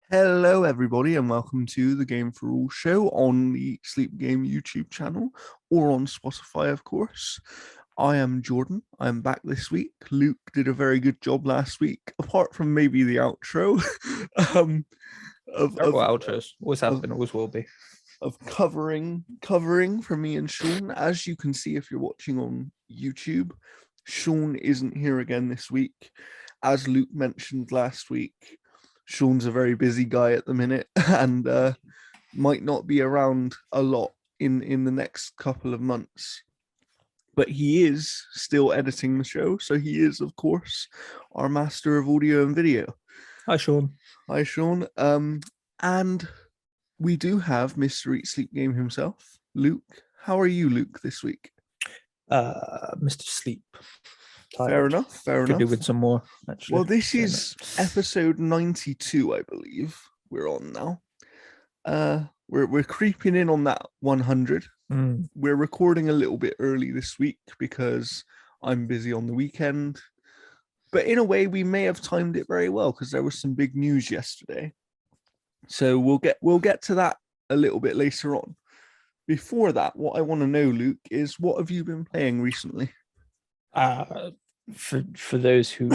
Hello, everybody, and welcome to the Game for All show on the Sleep Game YouTube channel or on Spotify, of course. I am Jordan. I'm back this week. Luke did a very good job last week, apart from maybe the outro um, of, Terrible of, outros. Always have of, been, always will be. of covering for me and Sean. As you can see if you're watching on YouTube, Sean isn't here again this week. As Luke mentioned last week, Sean's a very busy guy at the minute and might not be around a lot in the next couple of months. But he is still editing the show, so he is, of course, our master of audio and video. Hi, Sean. Hi, Sean. And we do have Mr. Eat Sleep Game himself, Luke. How are you, Luke, this week? Mr. Sleep. Tired. Fair enough. Fair Could enough. do with some more, actually. Well, this is episode 92, I believe. We're on now. We're creeping in on that 100. We're recording a little bit early this week because I'm busy on the weekend. But in a way, we may have timed it very well because there was some big news yesterday. So we'll get to that a little bit later on. Before that, what I want to know, Luke, is what have you been playing recently? For those who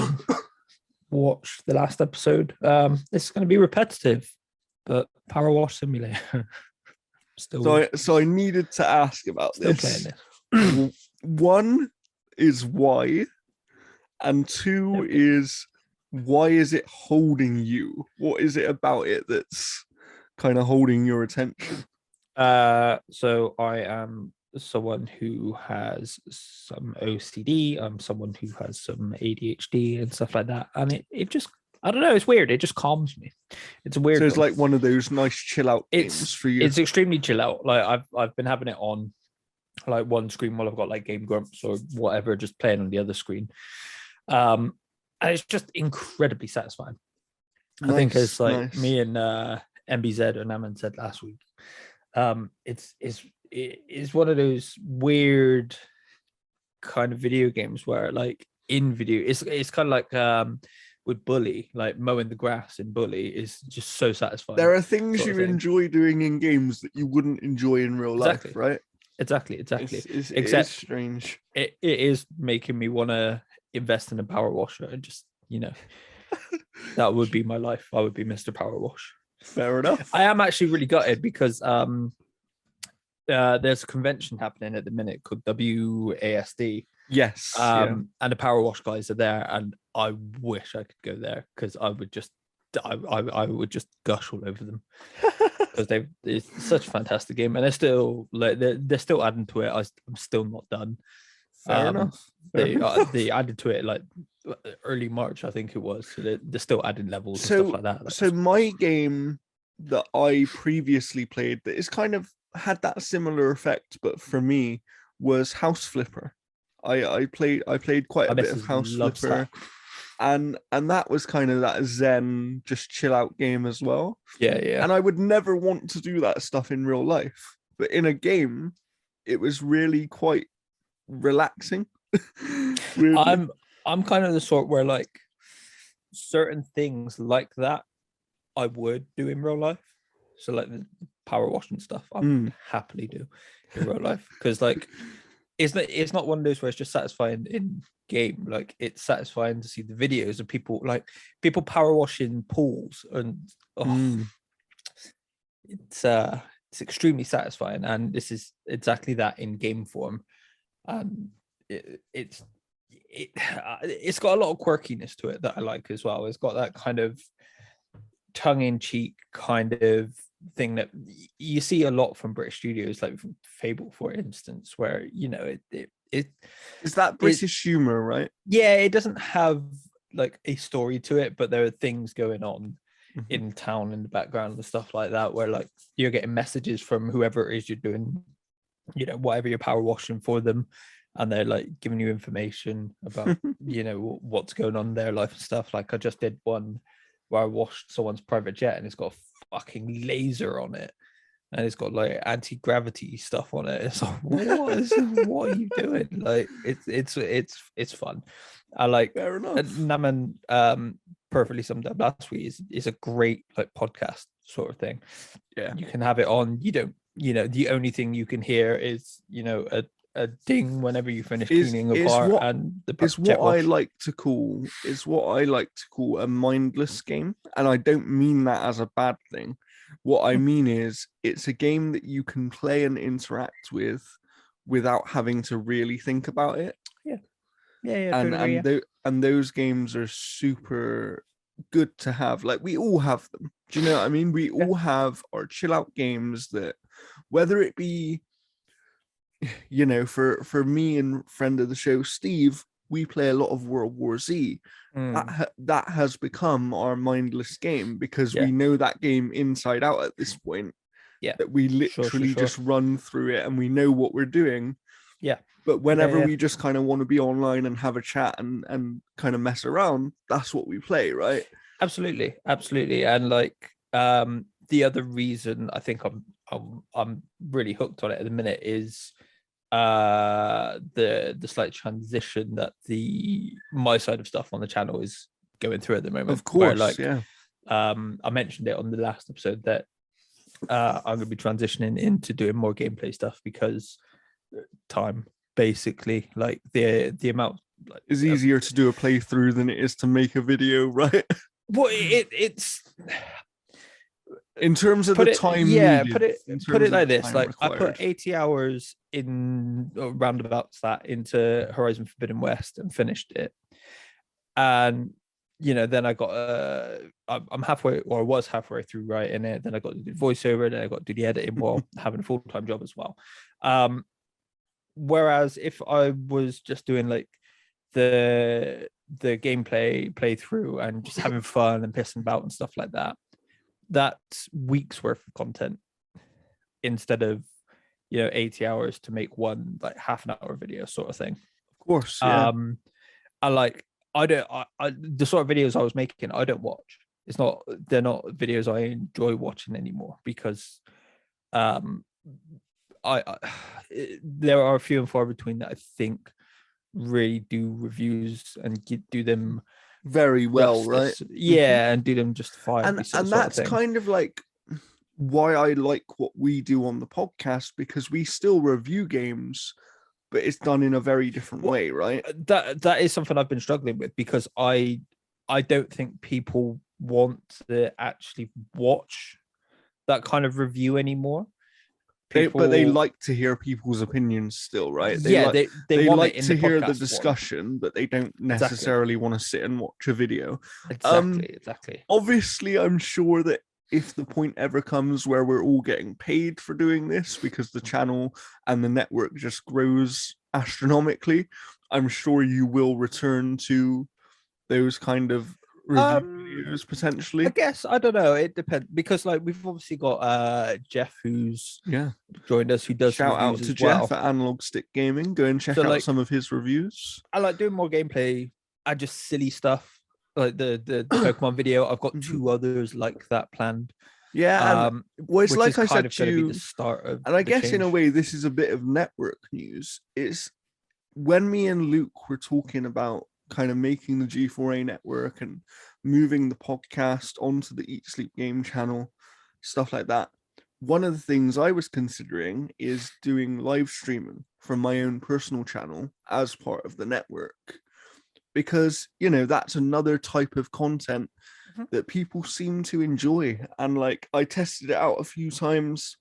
watched the last episode, this is going to be repetitive, but Power Wash Simulator. So I needed to ask about this. One is why, and two is why is it holding you? What is it about it that's kind of holding your attention? So I am someone who has some OCD. I'm someone who has some ADHD and stuff like that, and it just, I don't know, it's weird. It just calms me. It's a weird. So it's like one of those nice chill out games for you. It's extremely chill out. Like I've been having it on like one screen while I've got like Game Grumps or whatever, just playing on the other screen. And it's just incredibly satisfying. I think it's like me and MBZ and Naman said last week. It's one of those weird kind of video games where like in video, it's kind of like with Bully, like mowing the grass in Bully is just so satisfying. There are things you enjoy doing in games that you wouldn't enjoy in real life, right? Exactly. Except it's strange. It is making me want to invest in a power washer and just, that would be my life. I would be Mr. Power Wash. Fair enough. I am actually really gutted because there's a convention happening at the minute called WASD. Yes. And the Power Wash guys are there, and I wish I could go there because I would just gush all over them because it's such a fantastic game, and they're still adding to it. I'm still not done. Fair enough. They added to it like early March, I think it was. So they're still adding levels and stuff like that. So my game that I previously played that is kind of had that similar effect, but for me was House Flipper. I played quite a bit of House Flipper, and that was kind of that zen, just chill out game as well. Yeah. And I would never want to do that stuff in real life, but in a game, it was really quite relaxing. I'm kind of the sort where like certain things like that I would do in real life. So like the power washing stuff, I would happily do in real life because like it's not one of those where it's just satisfying in game. Like it's satisfying to see the videos of people power washing pools, and it's extremely satisfying. And this is exactly that in game form. It's got a lot of quirkiness to it that I like as well. It's got that kind of tongue-in-cheek kind of thing that you see a lot from British studios, like from Fable, for instance, where it is that British humor, right? Yeah, it doesn't have like a story to it, but there are things going on in town in the background and stuff like that, where like you're getting messages from whoever it is you're doing, whatever you're power washing for them, and they're like giving you information about what's going on in their life and stuff. Like I just did one where I washed someone's private jet and it's got a fucking laser on it, and it's got like anti-gravity stuff on it. It's like, what are you doing? Like it's fun. I like Fair enough. Naman perfectly summed up last week is a great like podcast sort of thing. Yeah, you can have it on. You don't, the only thing you can hear is a ding whenever you finish cleaning a car and the is what I like to call a mindless game, and I don't mean that as a bad thing. What I mean is it's a game that you can play and interact with without having to really think about it. And those games are super good to have. Like, we all have them. Do you know what I mean? We all have our chill out games that, whether it be, for me and friend of the show Steve, we play a lot of World War Z. That has become our mindless game because we know that game inside out at this point. Yeah, that we literally just run through it and we know what we're doing. Yeah. But whenever we just kind of want to be online and have a chat and kind of mess around, that's what we play, right? Absolutely. And like the other reason I think I'm really hooked on it at the minute is the slight transition that my side of stuff on the channel is going through at the moment. Of course, I mentioned it on the last episode that I'm going to be transitioning into doing more gameplay stuff because time, basically, like the amount, like, it's easier to do a playthrough than it is to make a video, right? Well, it's in terms of the time. Yeah, put it like this: like, required. I put 80 hours in roundabouts that into Horizon Forbidden West and finished it, and then I got I'm halfway, or I was halfway through writing it. Then I got to do voiceover, then I got to do the editing while having a full-time job as well. Whereas if I was just doing like the gameplay playthrough and just having fun and pissing about and stuff like that, that's weeks worth of content instead of 80 hours to make one like half an hour video sort of thing. Of course, yeah. The sort of videos I was making, I don't watch. They're not videos I enjoy watching anymore because there are a few and far between that I think really do reviews and do them very well, justice. Right? Yeah, and do them justifiably. And that's kind of like why I like what we do on the podcast, because we still review games, but it's done in a very different way, right? That is something I've been struggling with because I don't think people want to actually watch that kind of review anymore. But they like to hear people's opinions still, right? They like to hear the discussion, but they don't necessarily want to sit and watch a video. Exactly. Obviously, I'm sure that if the point ever comes where we're all getting paid for doing this because the channel and the network just grows astronomically, I'm sure you will return to those kind of reviews potentially. I guess, I don't know, it depends, because like we've obviously got Jeff who's joined us, who does shout out to Jeff at Analog Stick Gaming. Go and check out some of his reviews. I like doing more gameplay and just silly stuff like the Pokemon video. I've got 2 others like that planned. Well, it's like I said to you, the start of, and I guess change. In a way this is a bit of network news. It's when me and Luke were talking about kind of making the G4A network and moving the podcast onto the Eat Sleep Game channel, stuff like that. One of the things I was considering is doing live streaming from my own personal channel as part of the network, because that's another type of content that people seem to enjoy. And like, I tested it out a few times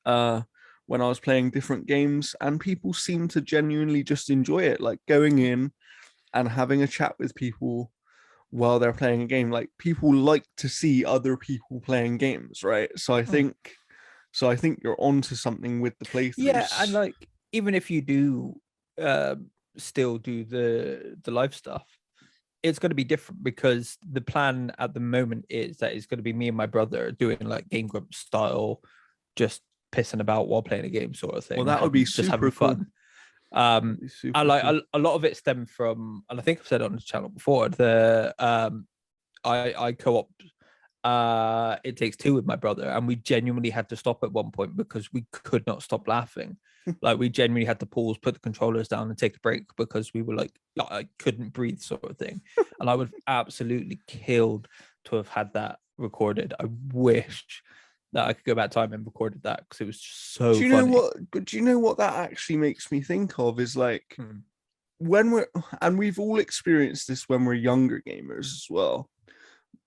when I was playing different games, and people seem to genuinely just enjoy it, like going in and having a chat with people while they're playing a game. Like, people like to see other people playing games, right? So I think you're onto something with the playthroughs. Yeah, and like, even if you do still do the live stuff, it's going to be different, because the plan at the moment is that it's going to be me and my brother doing like Game Grump style, just pissing about while playing a game sort of thing. Well, that would be just having fun. I like a lot of it stemmed from, and I think I've said it on the channel before, I co-op It Takes Two with my brother, and we genuinely had to stop at one point because we could not stop laughing. Like, we genuinely had to pause, put the controllers down, and take a break because we were like, I couldn't breathe, sort of thing. And I would have absolutely killed to have had that recorded. I wish that I could go back time and recorded that because it was just so do you funny. know what? But do you know what that actually makes me think of is like when we've all experienced this when we're younger gamers as well,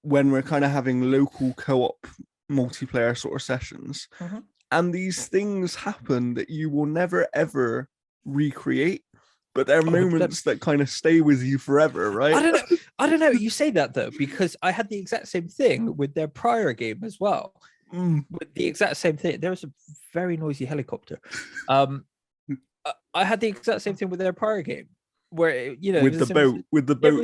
when we're kind of having local co-op multiplayer sort of sessions, and these things happen that you will never ever recreate, but they're moments that kind of stay with you forever, right? I don't know. You say that though, because I had the exact same thing with their prior game as well. With the exact same thing. There was a very noisy helicopter. I had the exact same thing with their prior game, where with the boat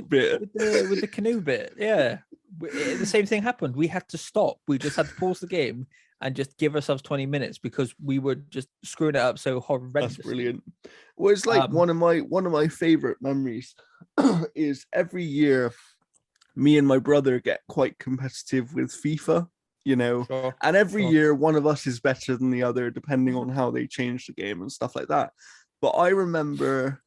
bit, with the canoe bit. Yeah, the same thing happened. We had to stop. We just had to pause the game and just give ourselves 20 minutes because we were just screwing it up so horrendously. That's brilliant. Well, it's like one of my favorite memories is every year me and my brother get quite competitive with FIFA, Sure. and every year one of us is better than the other depending on how they change the game and stuff like that. But I remember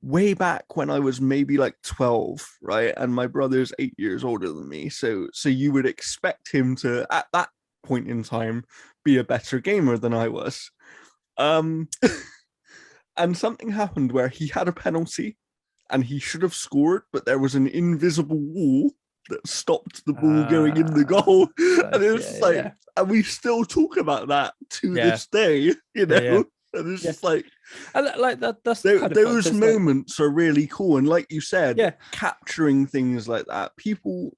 way back when I was maybe like 12, right? And my brother's 8 years older than me. So you would expect him to, at that point in time, be a better gamer than I was. And something happened where he had a penalty and he should have scored, but there was an invisible wall that stopped the ball going in the goal. And it was and we still talk about that to this day, And it's just like that's those moments are really cool. And like you said, capturing things like that, people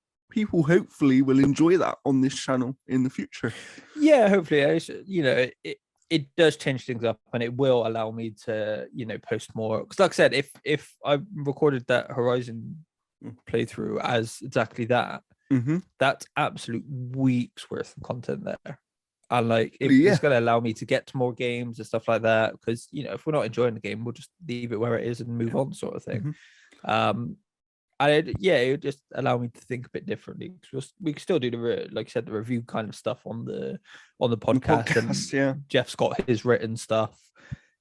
hopefully will enjoy that on this channel in the future. Yeah, hopefully. It does change things up, and it will allow me to post more. Because like I said, if I recorded that Horizon playthrough as exactly that, that's absolute weeks worth of content there. And like it's going to allow me to get to more games and stuff like that, because if we're not enjoying the game, we'll just leave it where it is and move on, sort of thing. It would just allow me to think a bit differently. We can still do like you said, the review kind of stuff on the podcast, and Jeff's got his written stuff.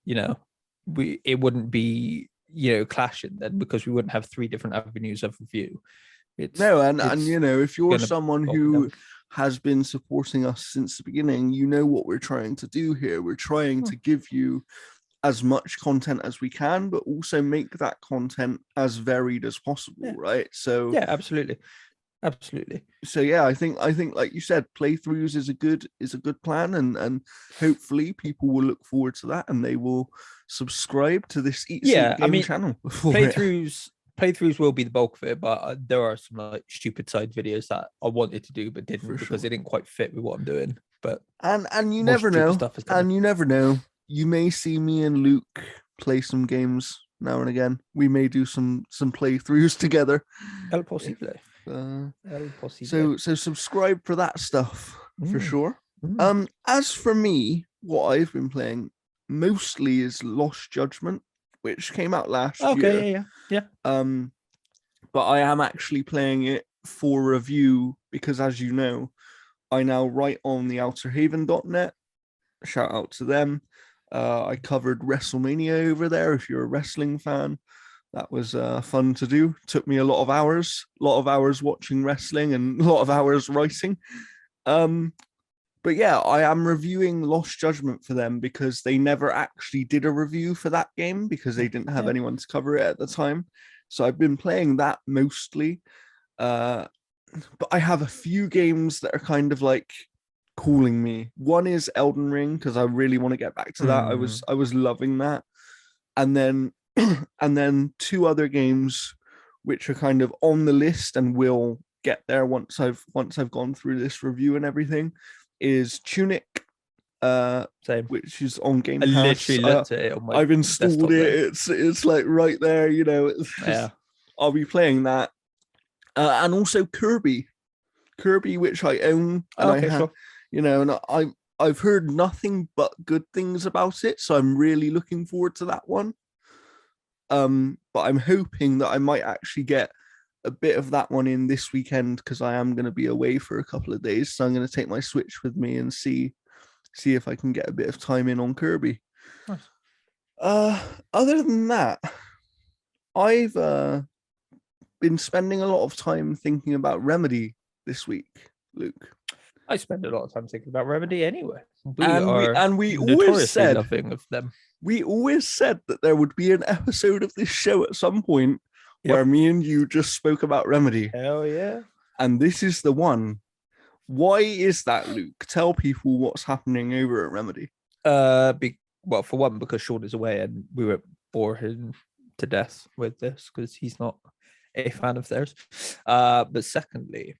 It wouldn't be clashing then, because we wouldn't have 3 different avenues of review. And if you're someone who has been supporting us since the beginning, you know what we're trying to do here. We're trying to give you as much content as we can, but also make that content as varied as possible, right? So absolutely. So I think like you said, playthroughs is a good plan, and hopefully people will look forward to that and they will subscribe to this Game channel. Playthroughs will be the bulk of it, but there are some like stupid side videos that I wanted to do but didn't because they didn't quite fit with what I'm doing. But and you never know. You may see me and Luke play some games now and again. We may do some playthroughs together. El posible. So subscribe for that stuff for sure. As for me, what I've been playing mostly is Lost Judgment, which came out last year. Okay, yeah. But I am actually playing it for review because, as you know, I now write on the outerhaven.net. Shout out to them. I covered WrestleMania over there. If you're a wrestling fan, that was fun to do. Took me a lot of hours watching wrestling and a lot of hours writing. But yeah, I am reviewing Lost Judgment for them because they never actually did a review for that game because they didn't have anyone to cover it at the time. So I've been playing that mostly. But I have a few games that are kind of like calling me. One is Elden Ring because I really want to get back to that. I was loving that. And then 2 other games which are kind of on the list and will get there once I've gone through this review and everything, is Tunic, which is on Game Pass. I literally looked at it on my I've installed it. It's like right there, I'll be playing that. And also Kirby, which I own, and and I've heard nothing but good things about it, so I'm really looking forward to that one. But I'm hoping that I might actually get a bit of that one in this weekend because I am going to be away for a couple of days. So I'm going to take my Switch with me and see if I can get a bit of time in on Kirby. Nice. Other than that, I've been spending a lot of time thinking about Remedy this week, Luke. I spend a lot of time thinking about Remedy anyway. We always said loving of them. We always said that there would be an episode of this show at some point where me and you just spoke about Remedy. Hell yeah. And this is the one. Why is that, Luke? Tell people what's happening over at Remedy. Well, for one, because Sean is away and we were bore him to death with this because he's not a fan of theirs. But secondly,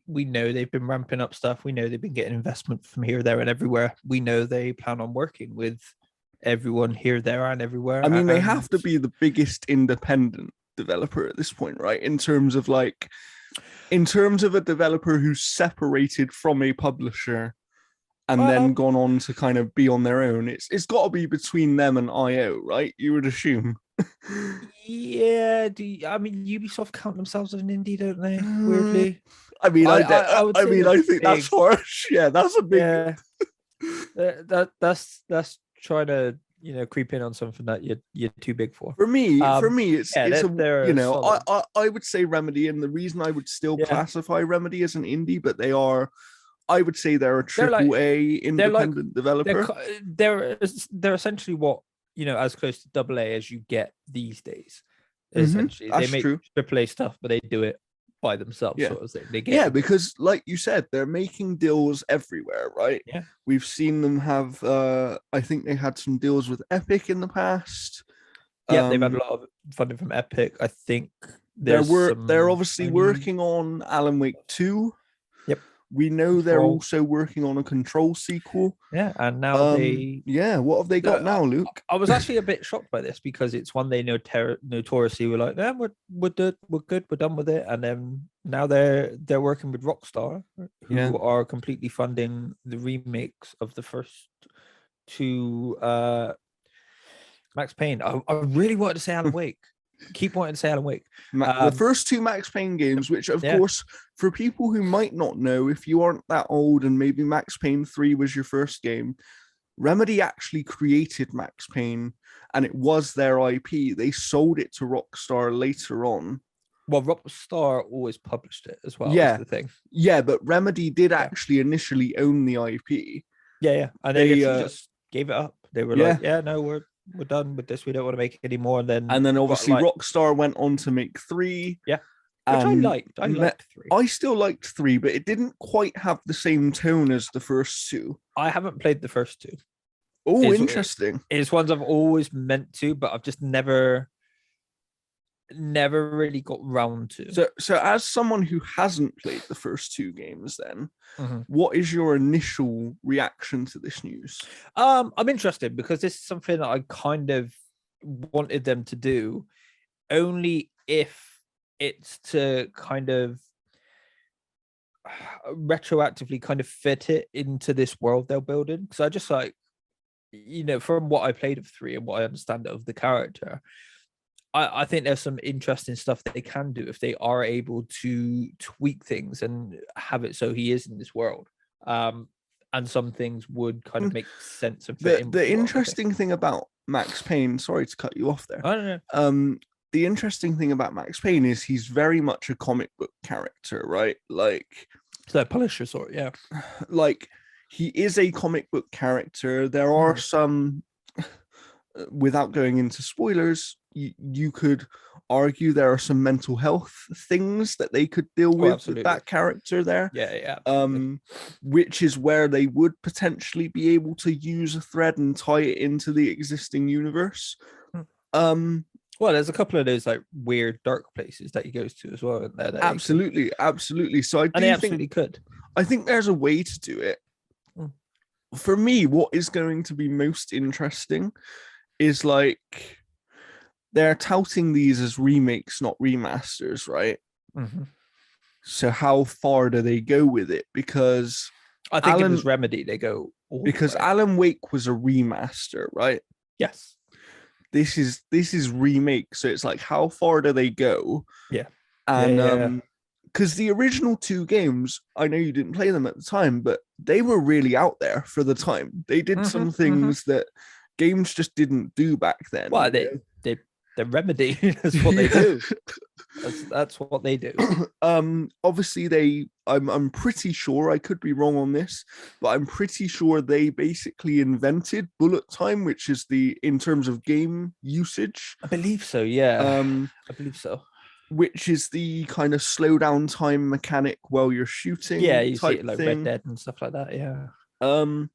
we know they've been ramping up stuff. We know they've been getting investment from here, there, and everywhere. We know they plan on working with everyone here, there, and everywhere. I mean, they have to be the biggest independent developer at this point, right? In terms of a developer who's separated from a publisher and then gone on to kind of be on their own. It's got to be between them and IO, right? You would assume. Yeah. Ubisoft count themselves as an indie, don't they? Weirdly. I think that's harsh. Yeah, that's a big. Yeah. that's trying to creep in on something that you're too big for. For me, it's I would say Remedy, and the reason I would still classify Remedy as an indie, but I would say they're a AAA independent developer. They're essentially what as close to AA as you get these days. Essentially, they make AAA stuff, but they do it by themselves. Yeah, sort of thing. Because like you said, they're making deals everywhere, right? Yeah, we've seen them have. I think they had some deals with Epic in the past. Yeah, they've had a lot of funding from Epic. I think they're obviously working on Alan Wake 2. Yep. We know they're also working on a Control sequel. Yeah, and now what have they got now, Luke? I was actually a bit shocked by this because it's one they notoriously were like, we're good, we're done with it, and then now they're working with Rockstar, who are completely funding the remakes of the first two Max Payne. I really wanted to say Alan Wake. Keep wanting to say Alan Wake. The first two Max Payne games, which of course, for people who might not know, if you aren't that old and maybe Max Payne 3 was your first game, Remedy actually created Max Payne and it was their IP. They sold it to Rockstar later on. Well, Rockstar always published it as well. Yeah, the thing. Yeah, but Remedy did actually initially own the IP. Yeah, and they just gave it up. They were like, we're done with this. We don't want to make it anymore. And then obviously Rockstar went on to make 3. Yeah, which I liked. I liked 3. I still liked 3, but it didn't quite have the same tone as the first 2. I haven't played the first 2. Oh, interesting. It's ones I've always meant to, but I've just never really got round to. So as someone who hasn't played the first 2 games, then what is your initial reaction to this news? I'm interested because this is something that I kind of wanted them to do, only if it's to kind of retroactively kind of fit it into this world they're building. Because I just from what I played of 3 and what I understand of the character, I think there's some interesting stuff that they can do if they are able to tweak things and have it so he is in this world. And some things would kind of make sense of the interesting thing about Max Payne. Sorry to cut you off there. I don't know. The interesting thing about Max Payne is he's very much a comic book character, right? Like, it's that Punisher sort, yeah. Like, he is a comic book character. There are some, without going into spoilers, you could argue there are some mental health things that they could deal with that character there. Yeah. Which is where they would potentially be able to use a thread and tie it into the existing universe. Well, there's a couple of those like weird dark places that he goes to as well. Absolutely. So I think there's a way to do it. For me, what is going to be most interesting is like, they're touting these as remakes, not remasters, right? So how far do they go with it? Because I think it was Remedy. They go because Alan Wake was a remaster, right? Yes. this is remake, so it's like, how far do they go? Yeah. And because the original two games, I know you didn't play them at the time, but they were really out there for the time. They did some things that games just didn't do back then. Well, the Remedy is what they do. That's what they do. Obviously I'm pretty sure, I could be wrong on this, but I'm pretty sure they basically invented bullet time, which is in terms of game usage. I believe so, yeah. I believe so. Which is the kind of slow down time mechanic while you're shooting. Yeah, you see it like thing. Red Dead and stuff like that, yeah. So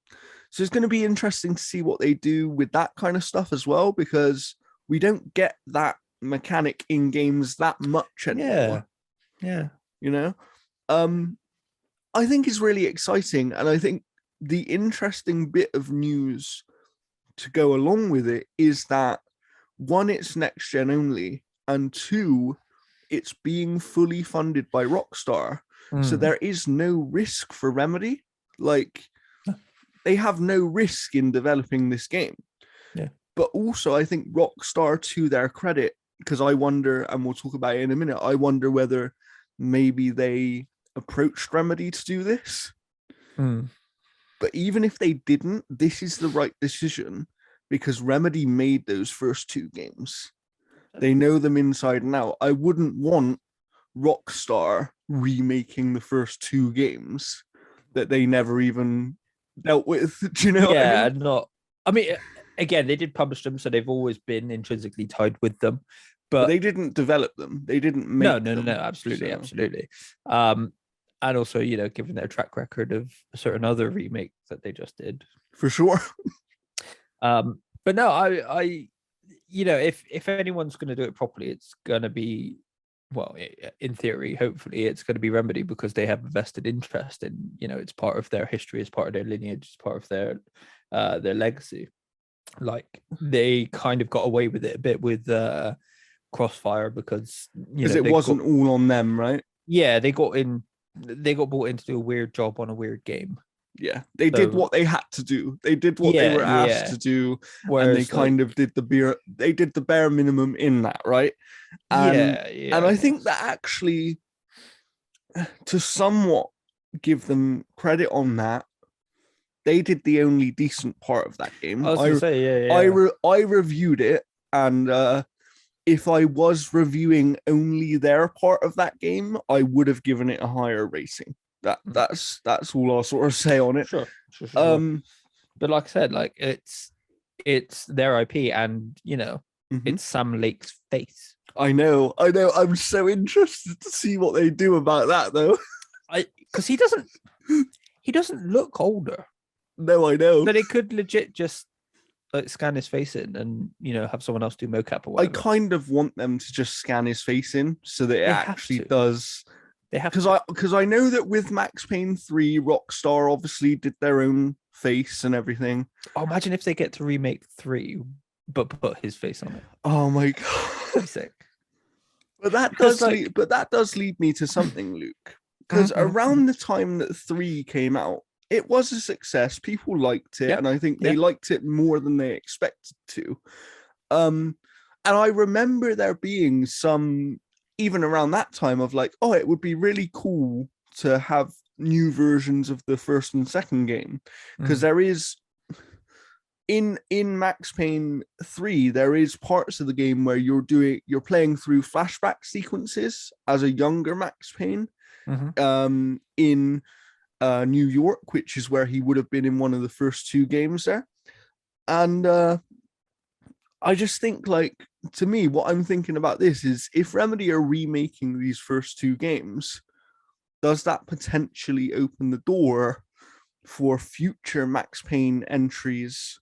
it's going to be interesting to see what they do with that kind of stuff as well, because we don't get that mechanic in games that much anymore. Yeah. You know? I think it's really exciting, and I think the interesting bit of news to go along with it is that, one, it's next gen only, and two, it's being fully funded by Rockstar. So there is no risk for Remedy. Like, they have no risk in developing this game. Yeah. But also, I think Rockstar, to their credit, because I wonder, and we'll talk about it in a minute, I wonder whether maybe they approached Remedy to do this. But even if they didn't, this is the right decision, because Remedy made those first two games. They know them inside and out. I wouldn't want Rockstar remaking the first two games that they never even dealt with. Do you know? Yeah, what I mean? I mean, again, they did publish them, so they've always been intrinsically tied with them. But they didn't develop them. They didn't make them. No, absolutely. And also, given their track record of a certain other remake that they just did. For sure. But no, I if anyone's going to do it properly, it's going to be, well, in theory, hopefully it's going to be Remedy, because they have a vested interest in, it's part of their history, it's part of their lineage, it's part of their legacy. Like, they kind of got away with it a bit with Crossfire, because it wasn't all on them, right? Yeah, they got brought in to do a weird job on a weird game. Yeah, they did what they had to do. They did what they were asked to do. Whereas, and they kind of did the bare minimum in that, right? And I think that actually, to somewhat give them credit on that, they did the only decent part of that game. I was going to say, I reviewed it, and if I was reviewing only their part of that game, I would have given it a higher rating. That's all I'll sort of say on it. Sure. But like I said, like, it's their IP, and it's Sam Lake's face. I know. I'm so interested to see what they do about that, though. Because he doesn't look older. No, I know. But it could legit just like scan his face in and have someone else do mocap or whatever. I kind of want them to just scan his face in so that it actually does. They have because I know that with Max Payne 3, Rockstar obviously did their own face and everything. Oh, imagine if they get to remake 3 but put his face on it. Oh my god. Sick. But that does lead me to something, Luke. Because around the time that 3 came out, it was a success. People liked it, and I think they liked it more than they expected to. And I remember there being some, even around that time, of like, oh, it would be really cool to have new versions of the first and second game, because there is in Max Payne 3, there is parts of the game where you're playing through flashback sequences as a younger Max Payne in New York, which is where he would have been in one of the first two games there. And I just think, like, to me, what I'm thinking about this is, if Remedy are remaking these first two games, does that potentially open the door for future Max Payne entries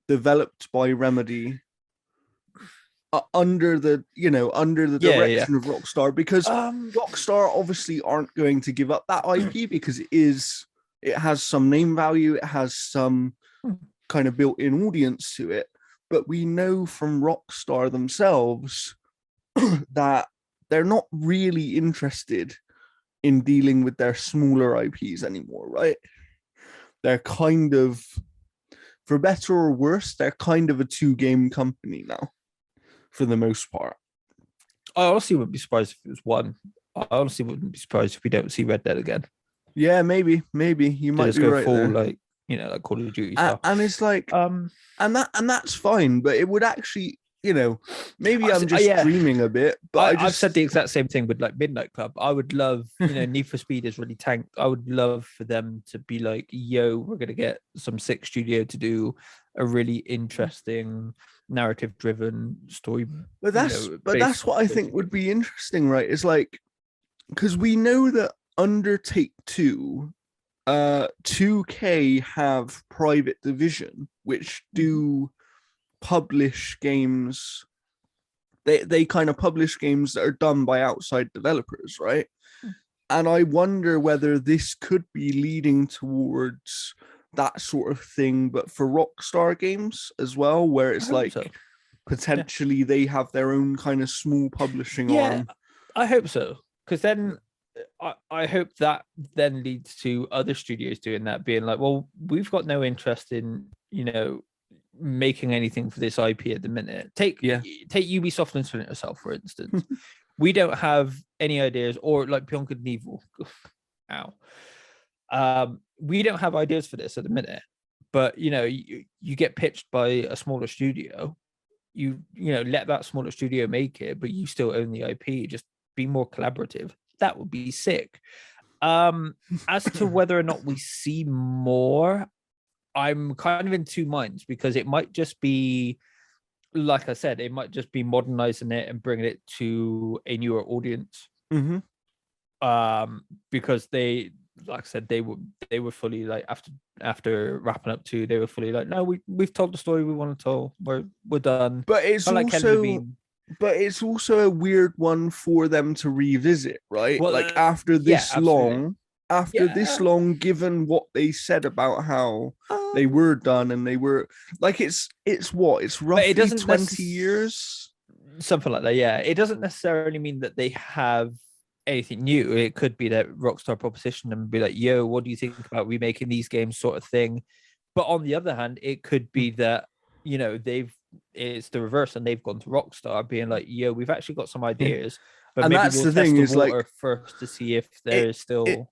developed by Remedy under the direction of Rockstar? Because Rockstar obviously aren't going to give up that IP, because it has some name value, it has some kind of built-in audience to it. But we know from Rockstar themselves that they're not really interested in dealing with their smaller IPs anymore, right? They're kind of, for better or worse, they're kind of a two-game company now. for the most part. I honestly wouldn't be surprised if it was one. I honestly wouldn't be surprised if we don't see Red Dead again. Yeah, maybe you might just be go right full there. like like Call of Duty stuff. And it's like, and that's fine, but it would actually, maybe I'm just dreaming a bit. But I've said the exact same thing with like Midnight Club. I would love, Need for Speed is really tanked. I would love for them to be like, yo, we're gonna get some sick studio to do a really interesting narrative-driven story. But that's what I think would be interesting, right? It's like, because we know that under Take-Two, 2K have Private Division, which do publish games. They kind of publish games that are done by outside developers, right? And I wonder whether this could be leading towards that sort of thing, but for Rockstar games as well, where it's like potentially they have their own kind of small publishing arm. I hope so, because then I hope that then leads to other studios doing that, being like, well, we've got no interest in making anything for this IP at the minute. Take Ubisoft and Splinter Cell, for instance. We don't have any ideas, or like Beyond Good and Evil. We don't have ideas for this at the minute, but you get pitched by a smaller studio. You let that smaller studio make it, but you still own the IP. Just be more collaborative. That would be sick. As to whether or not we see more, I'm kind of in two minds, because it might just be, like I said, it might just be modernizing it and bringing it to a newer audience. Because they, like I said, they were fully like, after wrapping up 2, they were fully like, no, we've told the story we want to tell. We're done. But it's it's also a weird one for them to revisit, right? Well, like after this long, given what they said about how they were done, and they were like, it's roughly 20 years, something like that. Yeah, it doesn't necessarily mean that they have anything new. It could be that Rockstar proposition and be like, yo, what do you think about remaking these games, sort of thing. But on the other hand, it could be that it's the reverse, and they've gone to Rockstar being like, yo, we've actually got some ideas, but and maybe that's we'll the test thing, the is water like first to see if there is still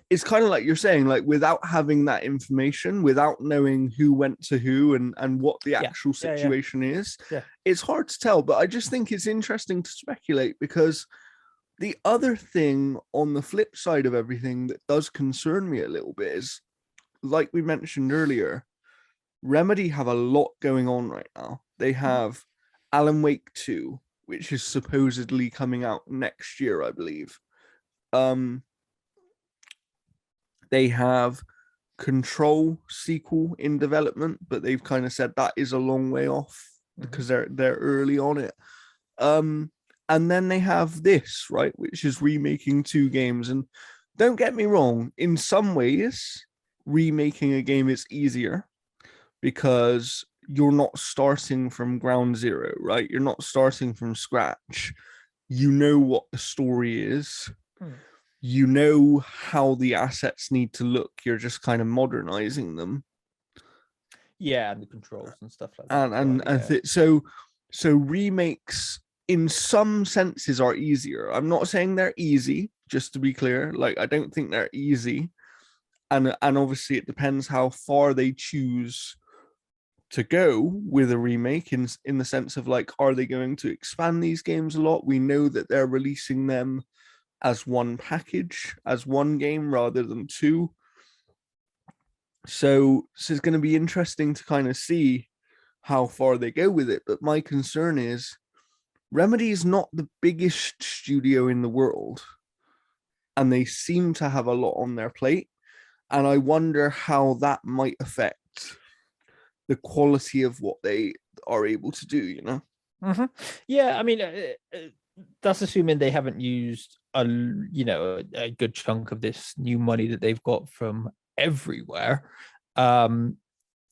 it's kind of like you're saying, like, without having that information, without knowing who went to who and what the actual situation is, it's hard to tell. But I just think it's interesting to speculate, because the other thing on the flip side of everything that does concern me a little bit is, like we mentioned earlier, Remedy have a lot going on right now. They have Alan Wake 2, which is supposedly coming out next year, I believe. They have Control sequel in development, but they've kind of said that is a long way off because they're early on it. And then they have this, right, which is remaking 2 games. And don't get me wrong, in some ways, remaking a game is easier, because you're not starting from ground zero, right? You're not starting from scratch. You know what the story is. You know how the assets need to look. You're just kind of modernizing them. Yeah, and the controls and stuff like that. So remakes in some senses are easier. I'm not saying they're easy, just to be clear. Like, I don't think they're easy. And obviously it depends how far they choose to go with a remake, in the sense of, like, are they going to expand these games a lot? We know that they're releasing them as one package, as one game rather than 2. So it's going to be interesting to kind of see how far they go with it. But my concern is, Remedy is not the biggest studio in the world, and they seem to have a lot on their plate. And I wonder how that might affect the quality of what they are able to do, Yeah, I mean, that's assuming they haven't used a good chunk of this new money that they've got from everywhere, to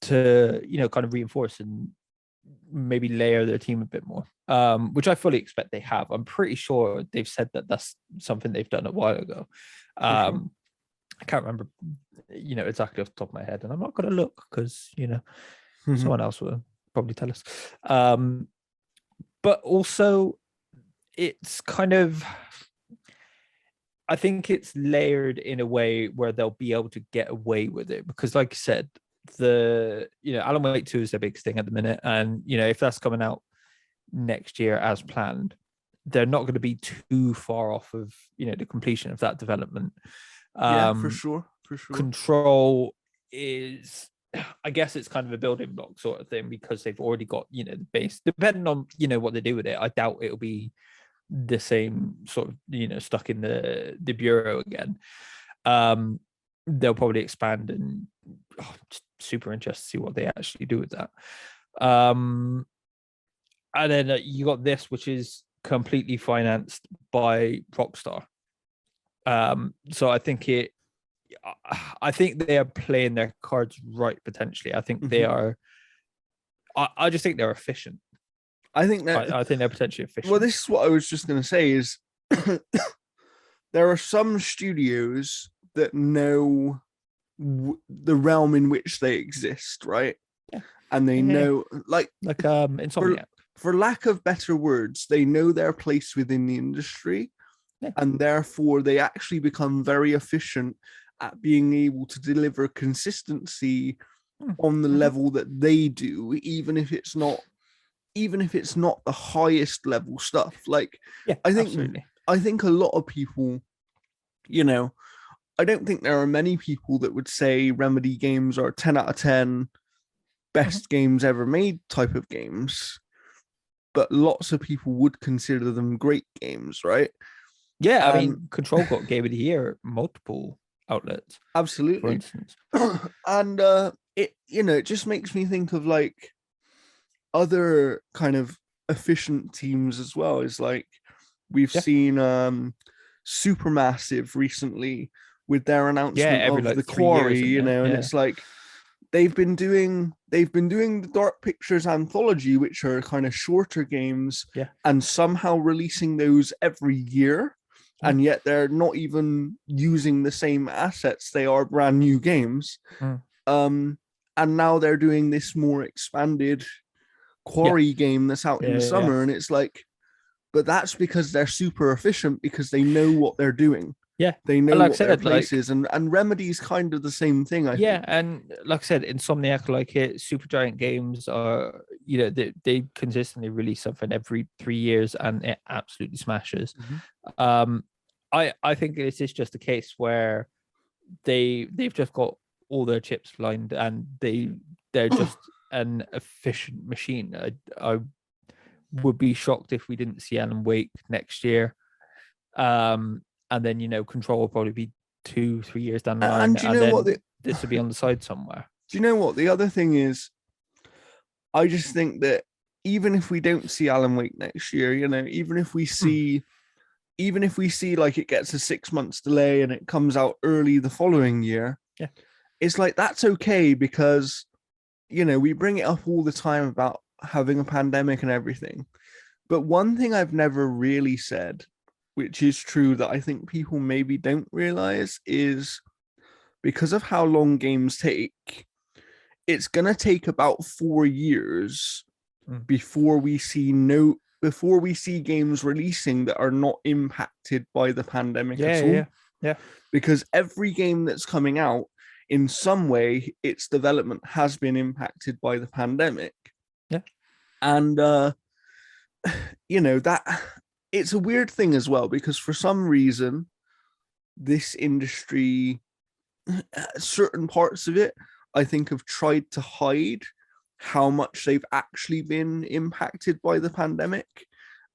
kind of reinforce and maybe layer their team a bit more, which I fully expect they have. I'm pretty sure they've said that that's something they've done a while ago. Sure. I can't remember, exactly off the top of my head, and I'm not going to look because someone else will probably tell us. but also it's kind of, I think it's layered in a way where they'll be able to get away with it, because like I said, Alan Wake 2 is their biggest thing at the minute, and if that's coming out next year as planned, they're not going to be too far off of the completion of that development. Yeah, for sure. Control is, I guess it's kind of a building block sort of thing, because they've already got the base. Depending on what they do with it, I doubt it'll be the same sort of stuck in the bureau again. They'll probably expand, and super interested to see what they actually do with that. And then you got this, which is completely financed by Rockstar. So I think they are playing their cards right, potentially. I think they are. I just think they're efficient. I think they're potentially efficient. Well, this is what I was just going to say is there are some studios that know the realm in which they exist, right? Yeah. And they know, like Insomniac. For lack of better words, they know their place within the industry, and therefore they actually become very efficient at being able to deliver consistency on the level that they do, even if it's not the highest level stuff. Like, I think a lot of people, I don't think there are many people that would say Remedy games are 10 out of 10 best games ever made type of games, but lots of people would consider them great games, right? Yeah, I mean, Control got Game of the Year at multiple outlets. Absolutely. For instance. And it just makes me think of like other kind of efficient teams as well. Is like we've seen Supermassive recently with their announcement of the Quarry, and it's like they've been doing the Dark Pictures anthology, which are kind of shorter games, and somehow releasing those every year. And yet they're not even using the same assets. They are brand new games. And now they're doing this more expanded Quarry game that's out in the summer. And it's like, but that's because they're super efficient, because they know what they're doing. Yeah. They know what their place is. And Remedy's kind of the same thing, I think. And like I said, Insomniac like it. Supergiant Games are, they consistently release something every 3 years, and it absolutely smashes. I think this is just a case where they've just got all their chips lined, and they're just an efficient machine. I would be shocked if we didn't see Alan Wake next year. And then Control will probably be 2-3 years down the line, and then this will be on the side somewhere. Do you know what the other thing is? I just think that even if we don't see Alan Wake next year, even if we see like it gets a 6 months delay and it comes out early the following year, it's like that's okay, because we bring it up all the time about having a pandemic and everything. But one thing I've never really said, which is true, that I think people maybe don't realize, is because of how long games take, it's gonna take about 4 years before we see games releasing that are not impacted by the pandemic at all. Yeah. Because every game that's coming out, in some way, its development has been impacted by the pandemic. Yeah. And that it's a weird thing as well, because for some reason, this industry, certain parts of it, I think, have tried to hide how much they've actually been impacted by the pandemic,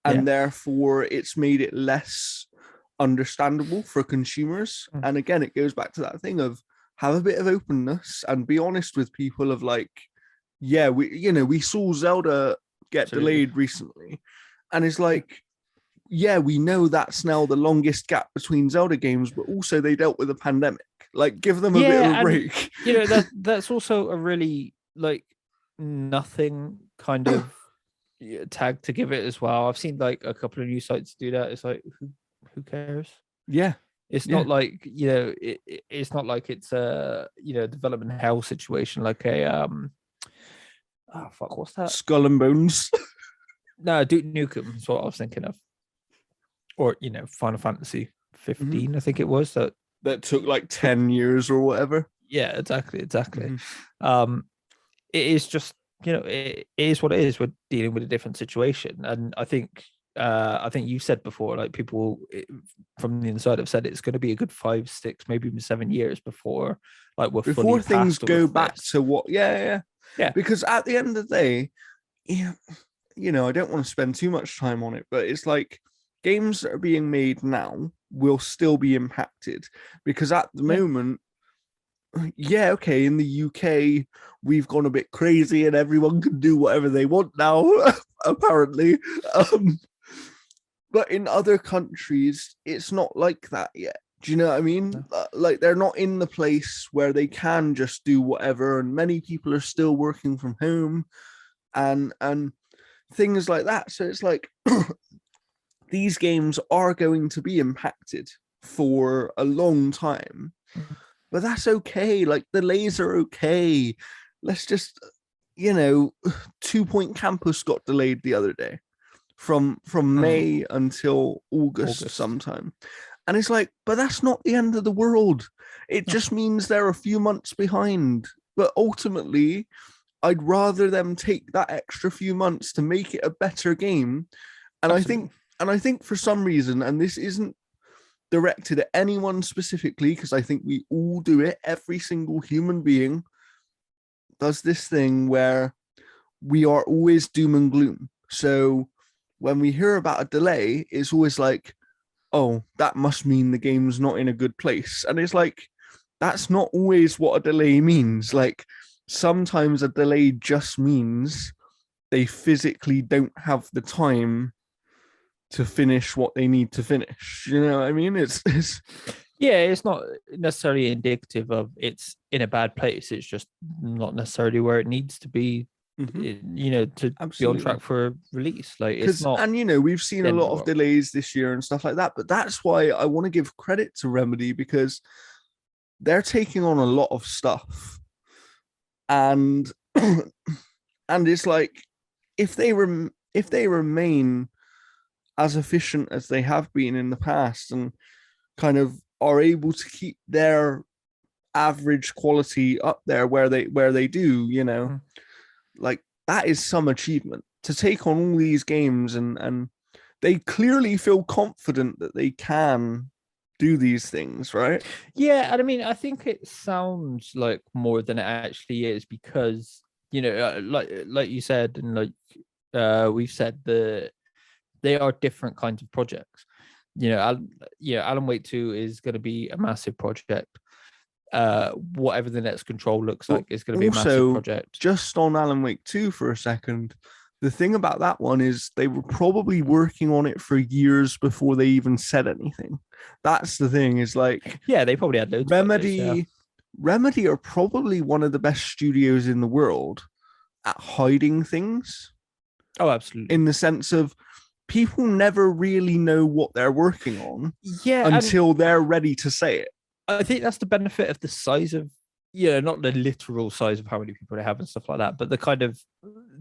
and therefore it's made it less understandable for consumers. And again, it goes back to that thing of have a bit of openness and be honest with people of like, we saw Zelda get delayed recently, and it's like, we know that's now the longest gap between Zelda games, but also they dealt with a pandemic. Like, give them a bit of a break. That's also a really like nothing kind of tag to give it as well. I've seen like a couple of news sites do that. It's like, who cares? Yeah. It's not like, it's not like it's a, development hell situation, like a, what's that? Skull and Bones. No, Duke Nukem is what I was thinking of, or Final Fantasy 15, I think it was. That took like 10 years or whatever. Yeah, exactly. It is just it is what it is. We're dealing with a different situation, and I think you said before, like, people from the inside have said it's going to be a good 5, 6, maybe even 7 years before we're before fully things past go back to what. Yeah. Because at the end of the day, I don't want to spend too much time on it, but it's like games that are being made now will still be impacted, because at the moment, okay, in the UK, we've gone a bit crazy and everyone can do whatever they want now, apparently. But in other countries, it's not like that yet. Do you know what I mean? No. Like, they're not in the place where they can just do whatever, and many people are still working from home and things like that. So it's like these games are going to be impacted for a long time. But that's okay. Like, delays are okay. Let's just, 2 Point Campus got delayed the other day from May until August sometime. And it's like, but that's not the end of the world. It just means they're a few months behind. But ultimately, I'd rather them take that extra few months to make it a better game. And Absolutely. I think for some reason, and this isn't directed at anyone specifically, because I think we all do it, every single human being does this thing where we are always doom and gloom. So when we hear about a delay, it's always like, oh, that must mean the game's not in a good place. And it's like, that's not always what a delay means. Like, sometimes a delay just means they physically don't have the time to finish what they need to finish. You know what I mean? It's it's not necessarily indicative of it's in a bad place. It's just not necessarily where it needs to be, to Absolutely. be on track for release. Like, it's not. And we've seen a lot of delays this year and stuff like that, but that's why I want to give credit to Remedy, because they're taking on a lot of stuff, and and it's like, if they remain as efficient as they have been in the past and kind of are able to keep their average quality up there where they do, like, that is some achievement to take on all these games, and they clearly feel confident that they can do these things, right? Yeah, and I mean, I think it sounds like more than it actually is, because like you said, and like we've said, they are different kinds of projects. Alan Wake 2 is going to be a massive project. Whatever the next Control looks like is going to be a massive project. Just on Alan Wake 2 for a second, the thing about that one is they were probably working on it for years before they even said anything. That's the thing, is like, they probably had loads Remedy are probably one of the best studios in the world at hiding things. Oh, absolutely. In the sense of, people never really know what they're working on until they're ready to say it. I think that's the benefit of the size of, not the literal size of how many people they have and stuff like that, but the kind of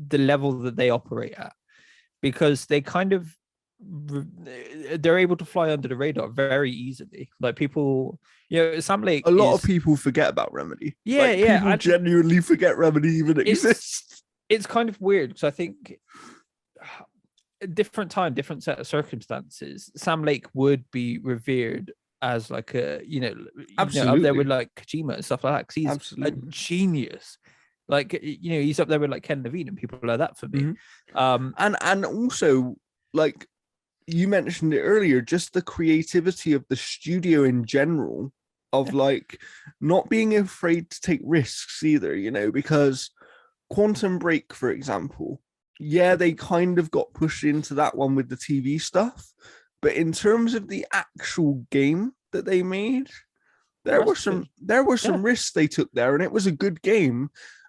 the level that they operate at, because they kind of, they're able to fly under the radar very easily. Like, people, Sam Lake. A lot of people forget about Remedy. People genuinely forget Remedy even exists. It's kind of weird, because I think different time, different set of circumstances, Sam Lake would be revered as like a, absolutely, up there with like Kojima and stuff like that, because he's absolutely a genius. Like, he's up there with like Ken Levine and people like that for me. And also, like you mentioned it earlier, just the creativity of the studio in general, of like not being afraid to take risks either, because Quantum Break, for example, they kind of got pushed into that one with the TV stuff, but in terms of the actual game that they made, there were some risks they took there, and it was a good game,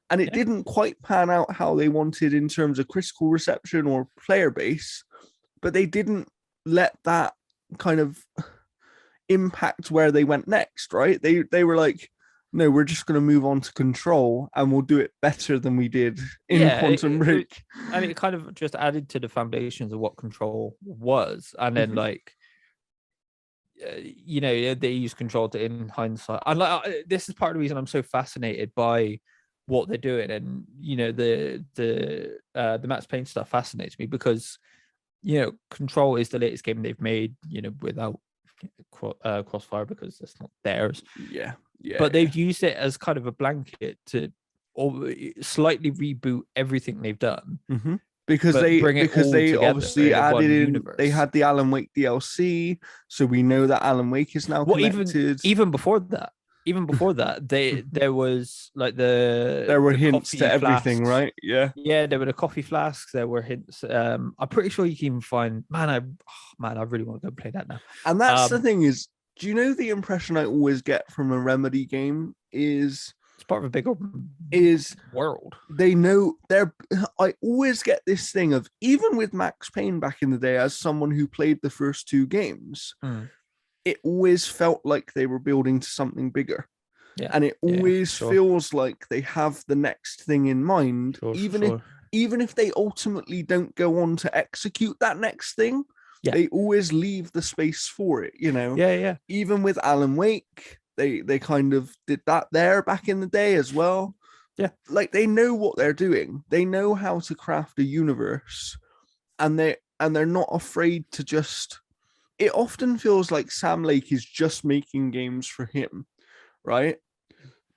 and it didn't quite pan out how they wanted in terms of critical reception or player base, but they didn't let that kind of impact where they went next, right? They were like, no, we're just going to move on to Control, and we'll do it better than we did in Yeah, Quantum Break. and it kind of just added to the foundations of what Control was, and then like they use Control to, in hindsight, and like this is part of the reason I'm so fascinated by what they're doing, and the Max Payne stuff fascinates me because Control is the latest game they've made, without Crossfire because it's not theirs. Yeah. But they've used it as kind of a blanket to slightly reboot everything they've done. Mm-hmm. Because they obviously added in universe. They had the Alan Wake DLC, so we know that Alan Wake is now connected. Even before that, there was like there were hints to everything, right? Yeah, there were the coffee flasks. There were hints. I'm pretty sure you can even find. I really want to go play that now. And that's the thing is, do you know the impression I always get from a Remedy game is it's part of a bigger world. They know I always get this thing of, even with Max Payne back in the day, as someone who played the first two games, it always felt like they were building to something bigger. Yeah. And it always feels like they have the next thing in mind, even if they ultimately don't go on to execute that next thing. They always leave the space for it, Even with Alan Wake, they kind of did that there back in the day as well. Yeah. Like, they know what they're doing. They know how to craft a universe, and they're not afraid to just. It often feels like Sam Lake is just making games for him, right?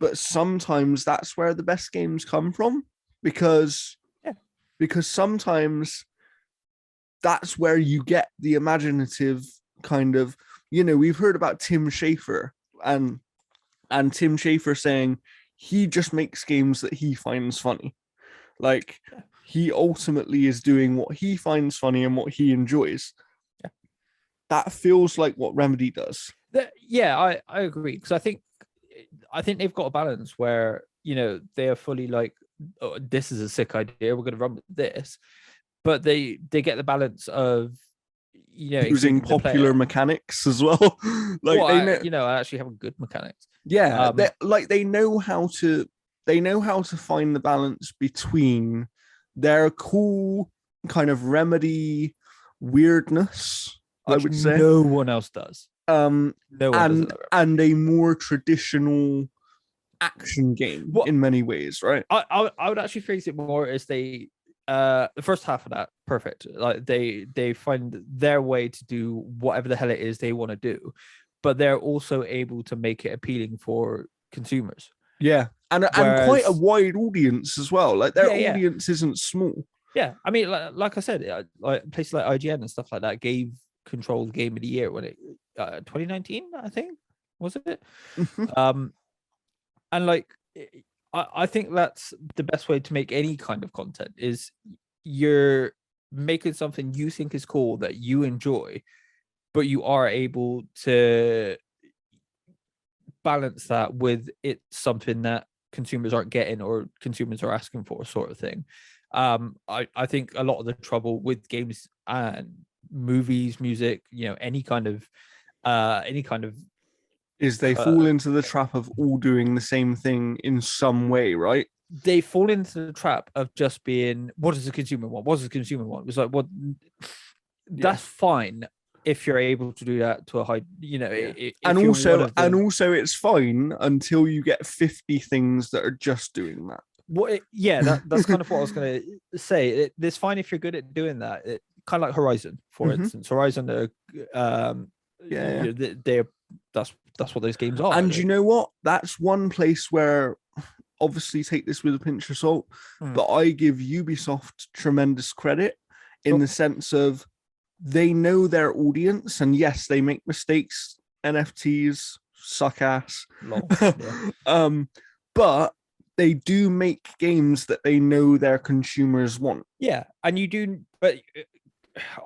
But sometimes that's where the best games come from, because sometimes that's where you get the imaginative kind of, we've heard about Tim Schafer and Tim Schafer saying he just makes games that he finds funny. Like, he ultimately is doing what he finds funny and what he enjoys. Yeah. That feels like what Remedy does. I agree, because I think they've got a balance where, they are fully like, oh, this is a sick idea, we're going to run with this. But they get the balance of using popular mechanics as well. Like, I actually have a good mechanics. Yeah, they know how to find the balance between their cool kind of Remedy weirdness, which I would say no one else does. And a more traditional action game in many ways, right? I would actually phrase it more as the first half of that, perfect. Like, they find their way to do whatever the hell it is they want to do, but they're also able to make it appealing for consumers. Yeah, and quite a wide audience as well. Like, their audience isn't small. Yeah, I mean, like I said, like places like IGN and stuff like that gave Control Game of the Year when it 2019, I think, was it? And like, I think that's the best way to make any kind of content, is you're making something you think is cool that you enjoy, but you are able to balance that with it something that consumers aren't getting or consumers are asking for, sort of thing. I think a lot of the trouble with games and movies, music, any kind of is they fall into the trap of all doing the same thing in some way, right? They fall into the trap of just being, what does the consumer want? What does the consumer want? It's like, that's fine if you're able to do that to a high, and also it's fine until you get 50 things that are just doing that. That's kind of what I was going to say. It's fine if you're good at doing that. Kind of like Horizon, for instance. Horizon, that's what those games are. And you know what? That's one place where, obviously, take this with a pinch of salt, but I give Ubisoft tremendous credit in the sense of they know their audience, and yes, they make mistakes. NFTs suck ass. But they do make games that they know their consumers want. Yeah, and you do, but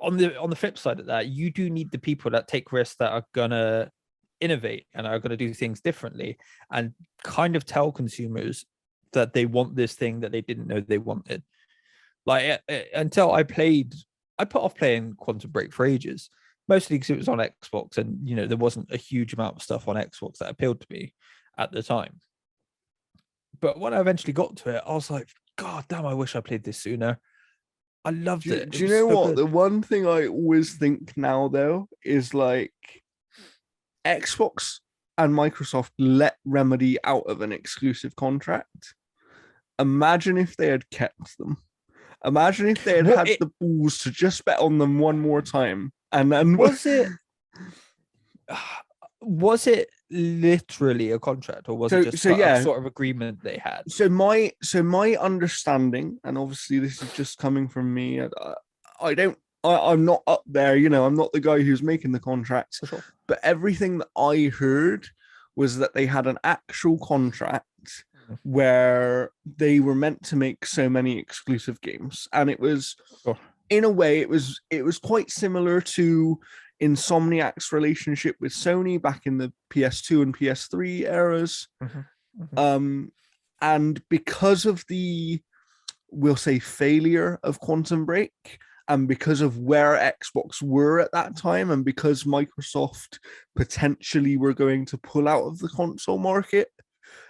on the flip side of that, you do need the people that take risks, that are gonna innovate and are gonna do things differently, and kind of tell consumers that they want this thing that they didn't know they wanted. Like, until I put off playing Quantum Break for ages, mostly because it was on Xbox, and there wasn't a huge amount of stuff on Xbox that appealed to me at the time. But when I eventually got to it, I was like, God damn, I wish I played this sooner. I loved it. Do you know what? Good. The one thing I always think now, though, is like Xbox and Microsoft let Remedy out of an exclusive contract. Imagine if they had kept them. Imagine if they had the balls to just bet on them one more time. And then was it literally a contract, or was it just a sort of agreement they had? So my understanding, and obviously this is just coming from me, I'm not up there, I'm not the guy who's making the contracts. For sure. But everything that I heard was that they had an actual contract where they were meant to make so many exclusive games, and it was in a way it was quite similar to Insomniac's relationship with Sony back in the PS2 and PS3 eras. And because of the, we'll say, failure of Quantum Break, and because of where Xbox were at that time, and because Microsoft potentially were going to pull out of the console market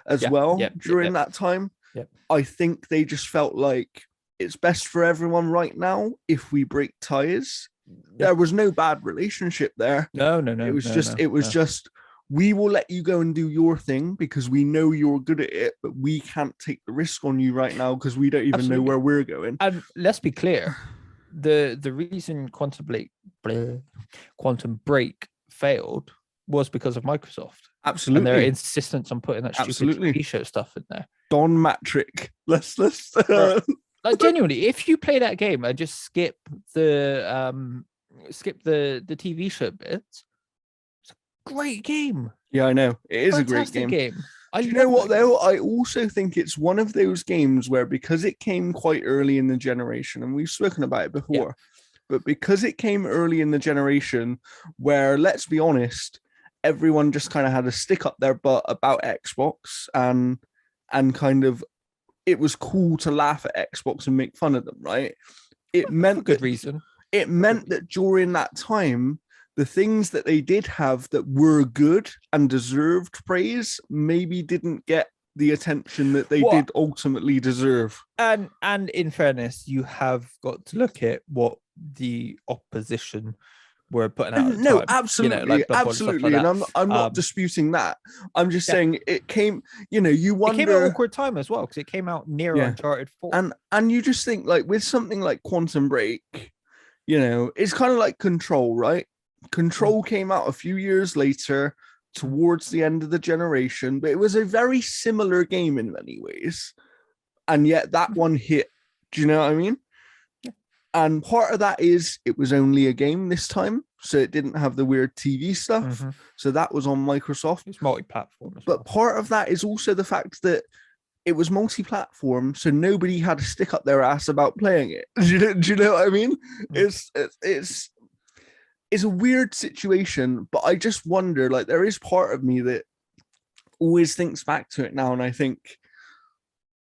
as well during that time, I think they just felt like it's best for everyone right now if we break ties. There was no bad relationship there. No. It was just we will let you go and do your thing because we know you're good at it, but we can't take the risk on you right now because we don't even know where we're going. And let's be clear, the reason Quantum Break failed was because of Microsoft. Absolutely. And their insistence on putting that stupid TV show stuff in there. Don Matrick. Let's like genuinely, if you play that game and just skip the TV show bits, it's a great game. Yeah, I know. It is Fantastic a great game. Do you know what, though? I also think it's one of those games where, because it came quite early in the generation, and we've spoken about it before, but because it came early in the generation where, let's be honest, everyone just kind of had a stick up their butt about Xbox, and kind of it was cool to laugh at Xbox and make fun of them, right? It meant good reason. It meant that during that time, the things that they did have that were good and deserved praise maybe didn't get the attention that they did ultimately deserve. And in fairness, you have got to look at what the opposition were putting out. No, absolutely, absolutely. Like and I'm not disputing that. I'm just saying it came, you wonder. It came at an awkward time as well, because it came out near Uncharted 4. And you just think, like, with something like Quantum Break, it's kind of like Control, right? Control came out a few years later, towards the end of the generation, but it was a very similar game in many ways. And yet that one hit. Do you know what I mean? Yeah. And part of that is it was only a game this time, so it didn't have the weird TV stuff. So that was on Microsoft. It's multi-platform. But part of that is also the fact that it was multi-platform, so nobody had to stick up their ass about playing it. Do you know what I mean? It's a weird situation, but I just wonder, like, there is part of me that always thinks back to it now, and I think,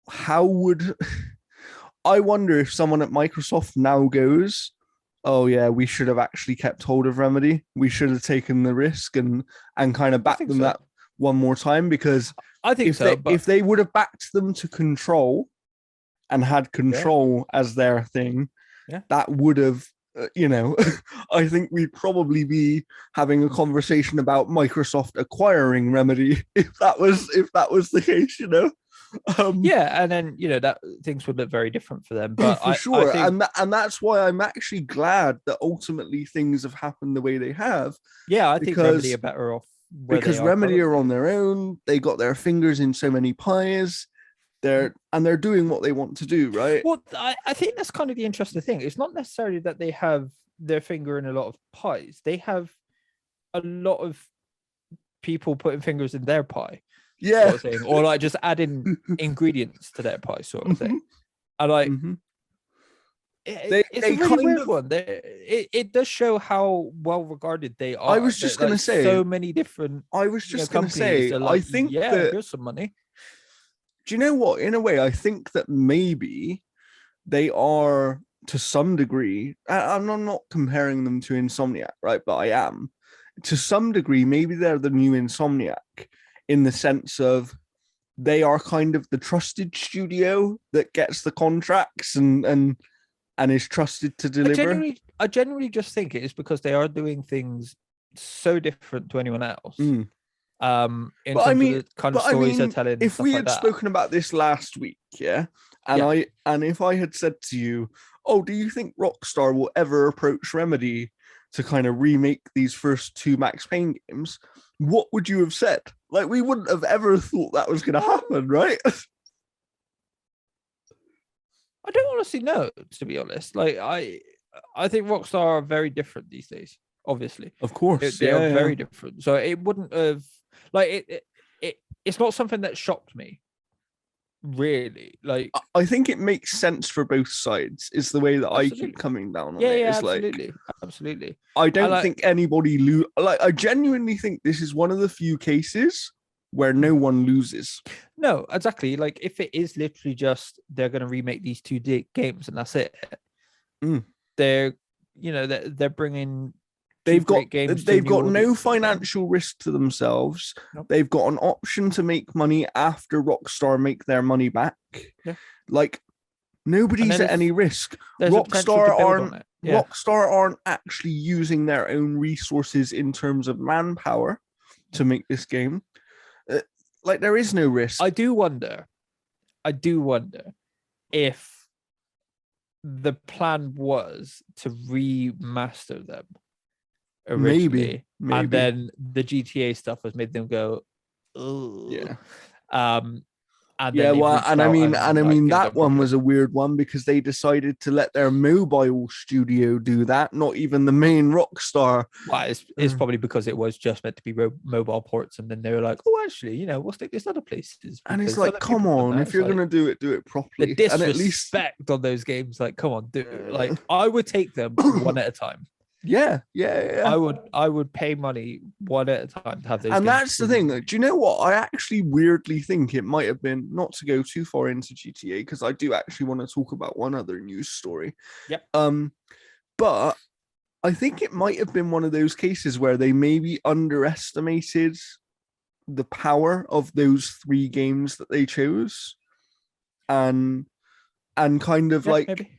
I wonder if someone at Microsoft now goes, oh yeah, we should have actually kept hold of Remedy. We should have taken the risk and kind of backed them that one more time, because I think if they would have backed them to Control and had Control as their thing, that would have, I think we'd probably be having a conversation about Microsoft acquiring Remedy if that was the case, and then that things would look very different for them. But for sure, I think... and that's why I'm actually glad that ultimately things have happened the way they have. Yeah, I think Remedy are better off because Remedy are on their own. They got their fingers in so many pies. They're doing what they want to do, right? Well, I think that's kind of the interesting thing. It's not necessarily that they have their finger in a lot of pies. They have a lot of people putting fingers in their pie, sort of thing, or like just adding ingredients to their pie, sort of thing. And like, it's a really weird one. It does show how well regarded they are. I was just going to say, so many different. I was just going to say, I think that here's some money. Do you know what? In a way, I think that maybe they are, to some degree, I'm not comparing them to Insomniac, right? But I am. To some degree, maybe they're the new Insomniac in the sense of they are kind of the trusted studio that gets the contracts and is trusted to deliver. I genuinely just think it is because they are doing things so different to anyone else. In terms of the kind of stories they're telling. If we had spoken about this last week, and if I had said to you, "Oh, do you think Rockstar will ever approach Remedy to kind of remake these first 2 Max Payne games?" What would you have said? Like, we wouldn't have ever thought that was going to happen, right? I don't honestly know, to be honest. Like, I think Rockstar are very different these days. Obviously, of course, they are very different. So it wouldn't have it's not something that shocked me. Really, like, I think it makes sense for both sides. Is the way that absolutely. I keep coming down on it. It's absolutely. I don't think anybody I genuinely think this is one of the few cases where no one loses. No, exactly. Like, if it is literally just they're going to remake these 2 games and that's it, they're bringing. They've got no financial risk to themselves. Nope. They've got an option to make money after Rockstar make their money back. Yeah. Like, nobody's at any risk. Rockstar aren't actually using their own resources in terms of manpower to make this game. Like, there is no risk. I do wonder if the plan was to remaster them originally, maybe. And then the GTA stuff has made them go, ugh. Yeah. And that one was a weird one because they decided to let their mobile studio do that, not even the main Rockstar. Well, it's probably because it was just meant to be mobile ports, and then they were like, "Oh, actually, we'll stick this other places." And it's like, come on, if you're gonna do it properly. The disrespect on those games, like, come on, do it. Like, I would take them one at a time. Yeah. I would pay money one at a time to have those. And that's the thing. Do you know what? I actually weirdly think it might have been, not to go too far into GTA, because I do actually want to talk about one other news story. Yep. But I think it might have been one of those cases where they maybe underestimated the power of those 3 games that they chose, and kind of maybe.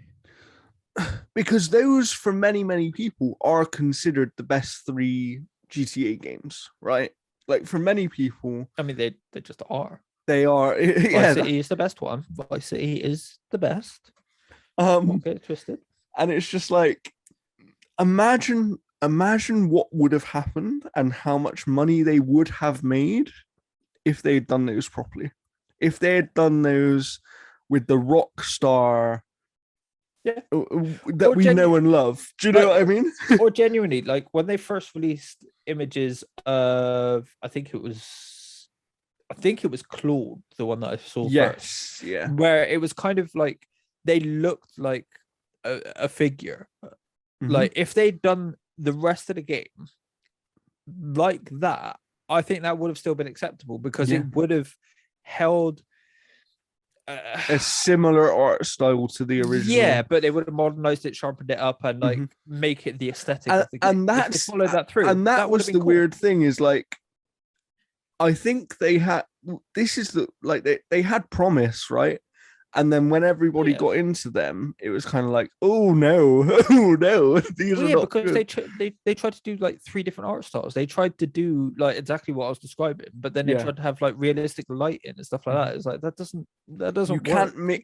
Because those, for many, many people, are considered the best 3 GTA games, right? Like, for many people, I mean, they just are. They are. Vice City is the best one. Vice City is the best. Don't get it twisted. And it's just like, imagine what would have happened and how much money they would have made if they'd done those properly. If they had done those with the Rockstar that we know and love. Do you know what I mean? Or genuinely, like, when they first released images of, I think it was Claude, the one that I saw first. Yeah. Where it was kind of like they looked like a figure. Mm-hmm. Like, if they'd done the rest of the game like that, I think that would have still been acceptable because it would have held a similar art style to the original. Yeah, but they would have modernized it, sharpened it up, and like make it the aesthetic of the game. And that's followed that through. And that was the weird thing, is like, I think they had they had promise, right? And then when everybody got into them, it was kind of like, oh no, these are not because good. they tried to do like 3 different art styles. They tried to do like exactly what I was describing, but then they tried to have like realistic lighting and stuff like that. It's like that doesn't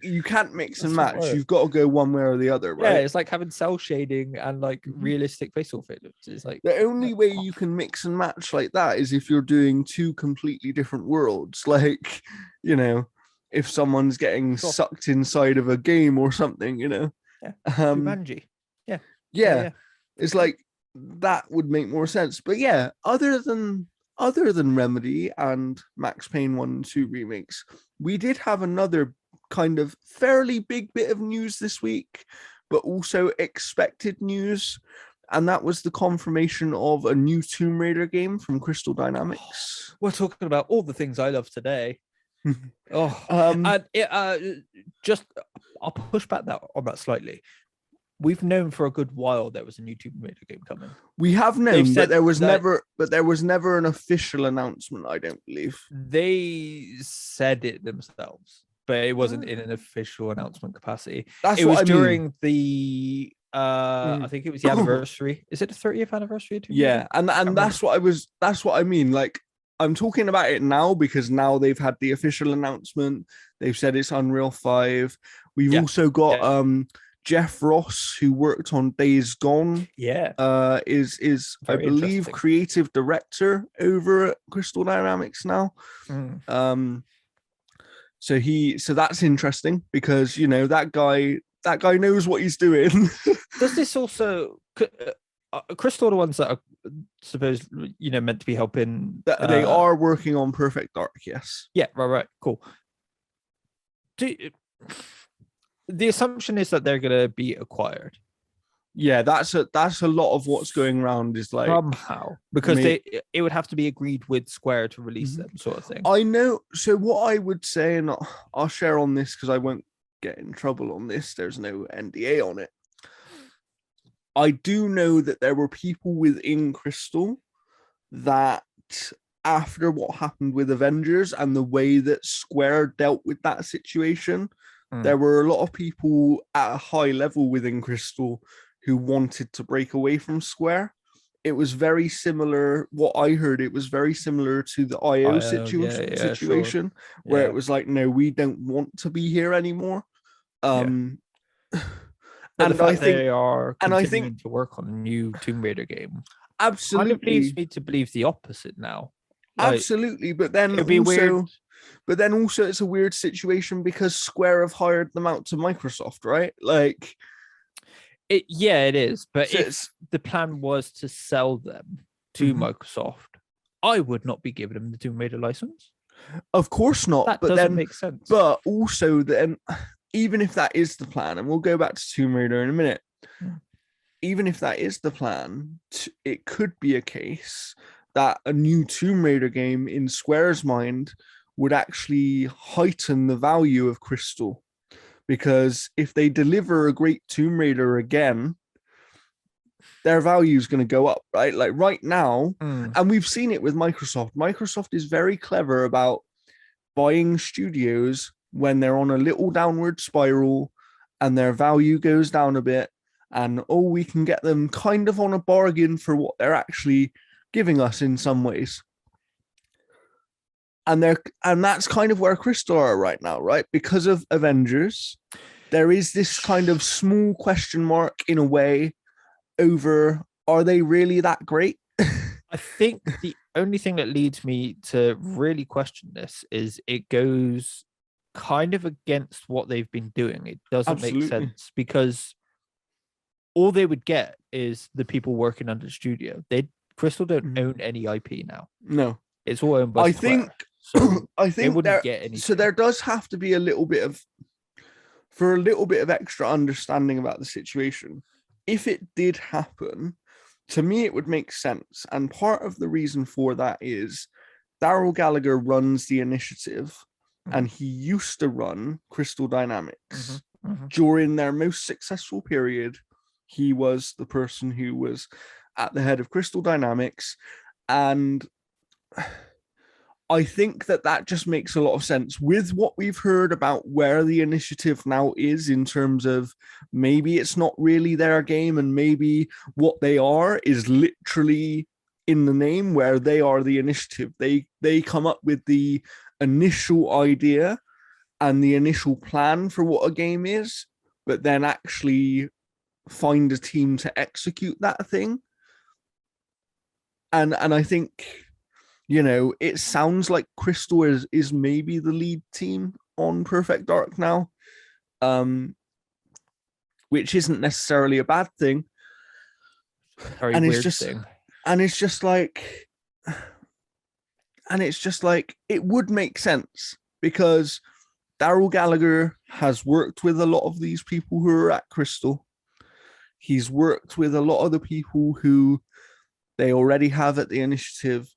you can't mix and match. You've got to go one way or the other, right? Yeah, it's like having cell shading and like realistic facial features. It's like the only way you can mix and match like that is if you're doing 2 completely different worlds, like, if someone's getting sucked inside of a game or something, Jumanji. Yeah. It's like, that would make more sense. But yeah, other than Remedy and Max Payne 1 and 2 remakes, we did have another kind of fairly big bit of news this week, but also expected news. And that was the confirmation of a new Tomb Raider game from Crystal Dynamics. We're talking about all the things I love today. And I'll push back on that slightly. we've known for a good while there was a new Tomb Raider game coming. We have known, but there was never an official announcement, I don't believe. They said it themselves, but it wasn't in an official announcement capacity. That's it was what I during mean. the I think it was the anniversary. Is it the 30th anniversary of Tomb Raider? Yeah, and that's what I mean. Like, I'm talking about it now because now they've had the official announcement. They've said it's Unreal 5. We've also got Jeff Ross, who worked on Days Gone. Yeah. Is I believe creative director over at Crystal Dynamics now. So that's interesting because, you know, that guy knows what he's doing. Does this also Crystal are the ones that are supposed, you know, meant to be helping? They are working on Perfect Dark, yes. Yeah, right, cool. The assumption is that they're going to be acquired. Yeah, that's a lot of what's going around is like somehow, because it would have to be agreed with Square to release them, sort of thing. I know. So what I would say, and I'll share on this because I won't get in trouble on this. There's no NDA on it. I do know that there were people within Crystal that, after what happened with Avengers and the way that Square dealt with that situation, there were a lot of people at a high level within Crystal who wanted to break away from Square. It was very similar. What I heard, it was very similar to the IO situation, where it was like, no, we don't want to be here anymore. But the fact they are continuing to work on a new Tomb Raider game absolutely kind of leads me to believe the opposite now. Like, absolutely, but then it'd be weird. But then also it's a weird situation because Square have hired them out to Microsoft, right? Like, it is. But so if the plan was to sell them to Microsoft, I would not be giving them the Tomb Raider license. Of course not. That doesn't make sense. But also then, even if that is the plan, and we'll go back to Tomb Raider in a minute, even if that is the plan, it could be a case that a new Tomb Raider game in Square's mind would actually heighten the value of Crystal. Because if they deliver a great Tomb Raider again, their value is going to go up, right? Like right now, and we've seen it with Microsoft. Microsoft is very clever about buying studios when they're on a little downward spiral and their value goes down a bit, and we can get them kind of on a bargain for what they're actually giving us in some ways. And that's kind of where Crystal are right now, right? Because of Avengers, there is this kind of small question mark in a way over, are they really that great? I think the only thing that leads me to really question this is it goes kind of against what they've been doing. It doesn't make sense because all they would get is the people working under the studio. Crystal don't own any IP now. No, it's all owned by Square. I think they wouldn't get anything. So there does have to be a little bit of extra understanding about the situation. If it did happen, to me, it would make sense. And part of the reason for that is Daryl Gallagher runs the initiative, and he used to run Crystal Dynamics. During their most successful period, he was the person who was at the head of Crystal Dynamics. And I think that just makes a lot of sense with what we've heard about where the initiative now is in terms of maybe it's not really their game and maybe what they are is literally in the name, where they are the initiative. They come up with the initial idea and the initial plan for what a game is, but then actually find a team to execute that thing. And I think, you know, it sounds like Crystal is maybe the lead team on Perfect Dark now, which isn't necessarily a bad thing. Very weird thing. And it's just like, it would make sense because Daryl Gallagher has worked with a lot of these people who are at Crystal. He's worked with a lot of the people who they already have at the initiative.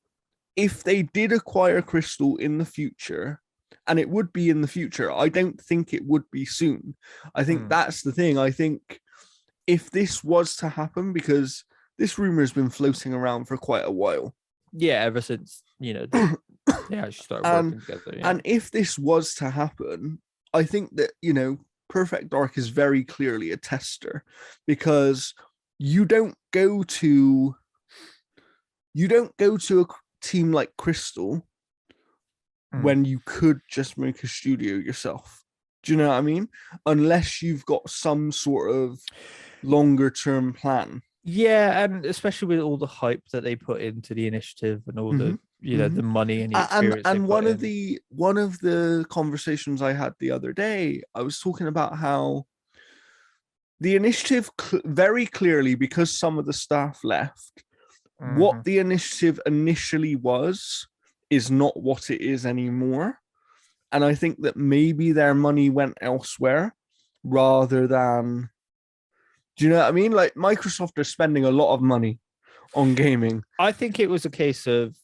If they did acquire Crystal in the future, and it would be in the future, I don't think it would be soon. I think that's the thing. I think if this was to happen, because this rumor has been floating around for quite a while. Yeah, ever since they actually started working together. Yeah. And if this was to happen, I think that Perfect Dark is very clearly a tester, because you don't go to a team like Crystal when you could just make a studio yourself. Do you know what I mean? Unless you've got some sort of longer term plan. Yeah, and especially with all the hype that they put into the initiative and all the the money and the experience. And one of the conversations I had the other day, I was talking about how the initiative very clearly, because some of the staff left, what the initiative initially was is not what it is anymore. And I think that maybe their money went elsewhere rather than, do you know what I mean? Like, Microsoft are spending a lot of money on gaming. I think it was a case of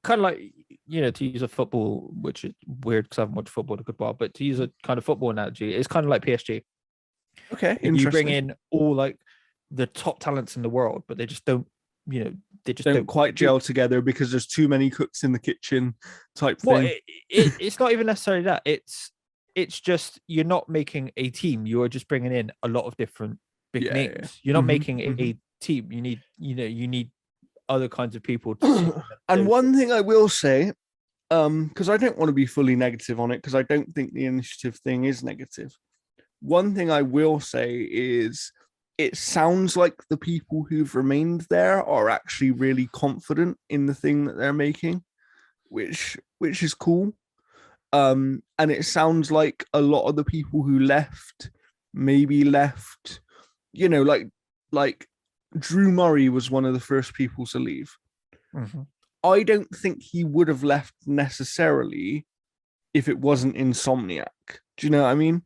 kind of like, to use a football, which is weird because I haven't watched football in a good while, but to use a kind of football analogy, it's kind of like PSG. Okay, you bring in all like the top talents in the world, but they just don't, they just don't quite gel together because there's too many cooks in the kitchen type thing. Well, it's not even necessarily that. It's just you're not making a team. You are just bringing in a lot of different big names. Yeah. You're not making a team. You need, you need other kinds of people. And one thing I will say, because I don't want to be fully negative on it, because I don't think the initiative thing is negative. One thing I will say is it sounds like the people who've remained there are actually really confident in the thing that they're making, which is cool. And it sounds like a lot of the people who left maybe left, like Drew Murray was one of the first people to leave. I don't think he would have left necessarily if it wasn't Insomniac. Do you know what I mean?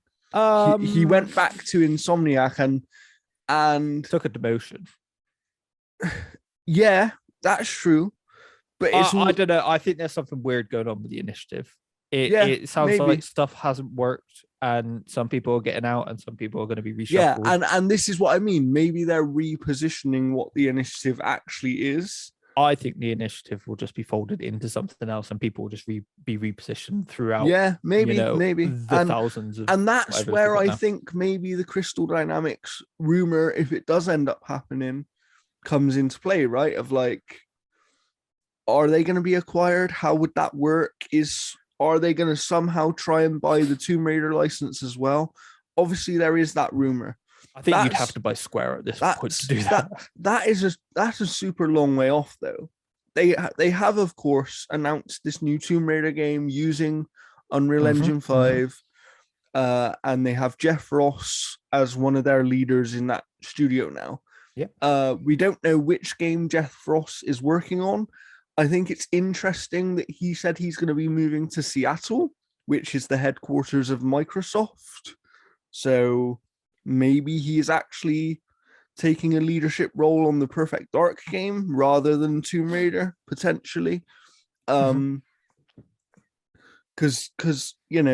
He went back to Insomniac and took a demotion. Yeah, that's true. But I don't know. I think there's something weird going on with the initiative. It sounds like stuff hasn't worked, and some people are getting out, and some people are going to be reshuffled. Yeah, and this is what I mean. Maybe they're repositioning what the initiative actually is. I think the initiative will just be folded into something else, and people will just be repositioned throughout. Yeah, maybe the thousands of, and that's where I think maybe the Crystal Dynamics rumor, if it does end up happening, comes into play. Right? Of like, are they going to be acquired? How would that work? Are they going to somehow try and buy the Tomb Raider license as well? Obviously, there is that rumor. I think you'd have to buy Square at this point to do that. That's a super long way off, though. They have, of course, announced this new Tomb Raider game using Unreal Engine 5, and they have Jeff Ross as one of their leaders in that studio now. Yeah. We don't know which game Jeff Ross is working on. I think it's interesting that he said he's going to be moving to Seattle, which is the headquarters of Microsoft. So maybe he is actually taking a leadership role on the Perfect Dark game rather than Tomb Raider, potentially. Because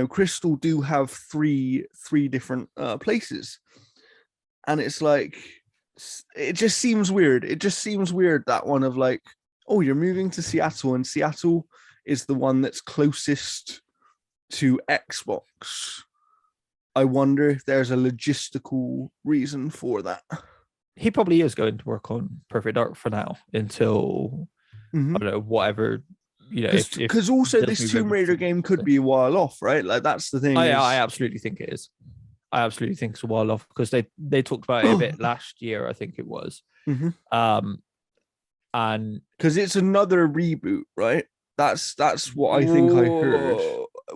Crystal do have three different places, and it's like, it just seems weird. It just seems weird, that one of like, oh, you're moving to Seattle, and Seattle is the one that's closest to Xbox. I wonder if there's a logistical reason for that. He probably is going to work on Perfect Dark for now until I don't know, whatever, because also this Tomb Raider game could be a while off, right? Like, that's the thing. I absolutely think it is. I absolutely think it's a while off, because they talked about it a bit last year, I think it was. And because it's another reboot, right? That's what I think I heard.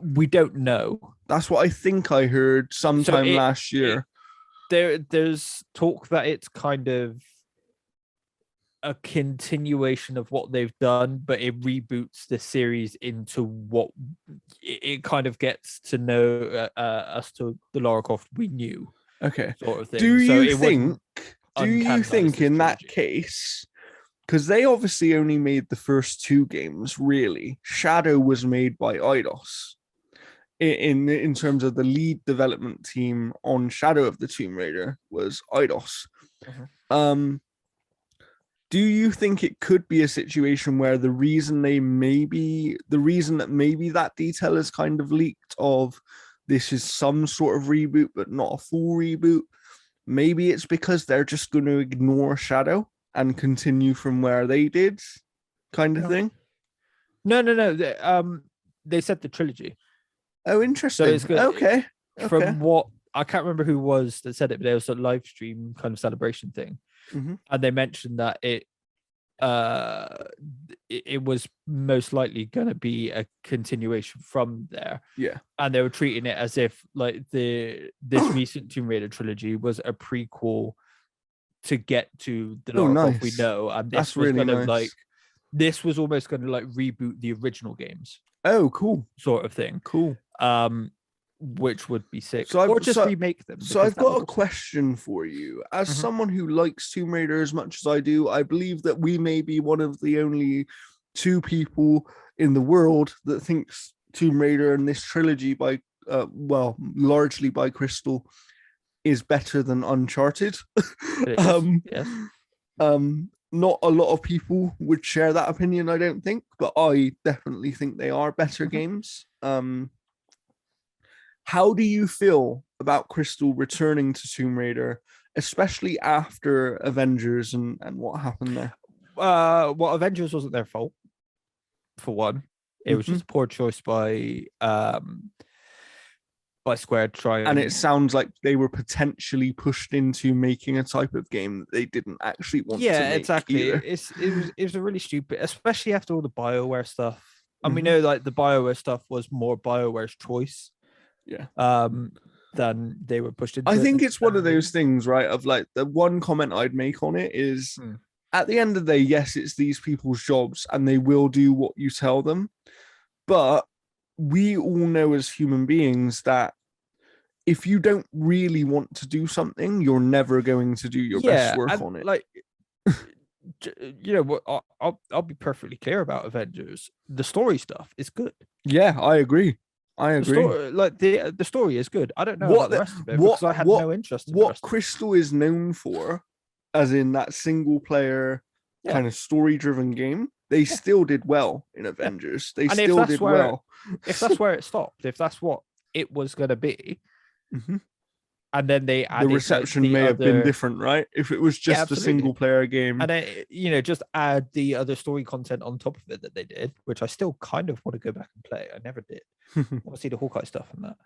We don't know. That's what I think I heard sometime last year. There's talk that it's kind of a continuation of what they've done, but it reboots the series into what it kind of gets to know us to the Lara Croft we knew. Okay. Sort of thing. Do you think in that case, because they obviously only made the first two games, really, Shadow was made by Eidos. in terms of the lead development team on Shadow of the Tomb Raider was Eidos. Mhm. Do you think it could be a situation where the reason that maybe that detail is kind of leaked of this is some sort of reboot but not a full reboot, maybe it's because they're just going to ignore Shadow and continue from where they did, kind of thing? No. They said the trilogy. Oh, interesting. So it's good. Okay. From what I can't remember who was that said it, but there was a live stream kind of celebration thing, and they mentioned that it was most likely going to be a continuation from there. Yeah, and they were treating it as if like this recent Tomb Raider trilogy was a prequel to get to the Lara Croft we know, and this That's was really going to nice. like this was almost going to like reboot the original games. Oh, cool. Sort of thing. Cool. Which would be sick. So or just remake them. So I've got a question for you. As someone who likes Tomb Raider as much as I do, I believe that we may be one of the only two people in the world that thinks Tomb Raider and this trilogy by, largely by Crystal, is better than Uncharted. Yes. Not a lot of people would share that opinion, I don't think, but I definitely think they are better games. How do you feel about Crystal returning to Tomb Raider, especially after Avengers and what happened there? Well, Avengers wasn't their fault, for one. It was just a poor choice by Square trying. And it sounds like they were potentially pushed into making a type of game that they didn't actually want to make. Yeah, exactly. Either. It was a really stupid, especially after all the BioWare stuff. And we know like the BioWare stuff was more BioWare's choice. Yeah. Than they were pushed into. I think it's one of those things, right? Of like the one comment I'd make on it is at the end of the day, yes, it's these people's jobs and they will do what you tell them. But we all know as human beings that if you don't really want to do something, you're never going to do your best work on it. Like, you know what? I'll be perfectly clear about Avengers. The story stuff is good. Yeah, I agree. The story is good. I don't know about the rest of it because I had no interest in what Crystal is known for, as in that single player kind of story driven game. They still did well in Avengers. They still did well. If that's where it stopped, if that's what it was going to be, and then they added the reception may have been different, right? If it was just a single player game, and then just add the other story content on top of it that they did, which I still kind of want to go back and play. I never did. I want to see the Hawkeye stuff and that.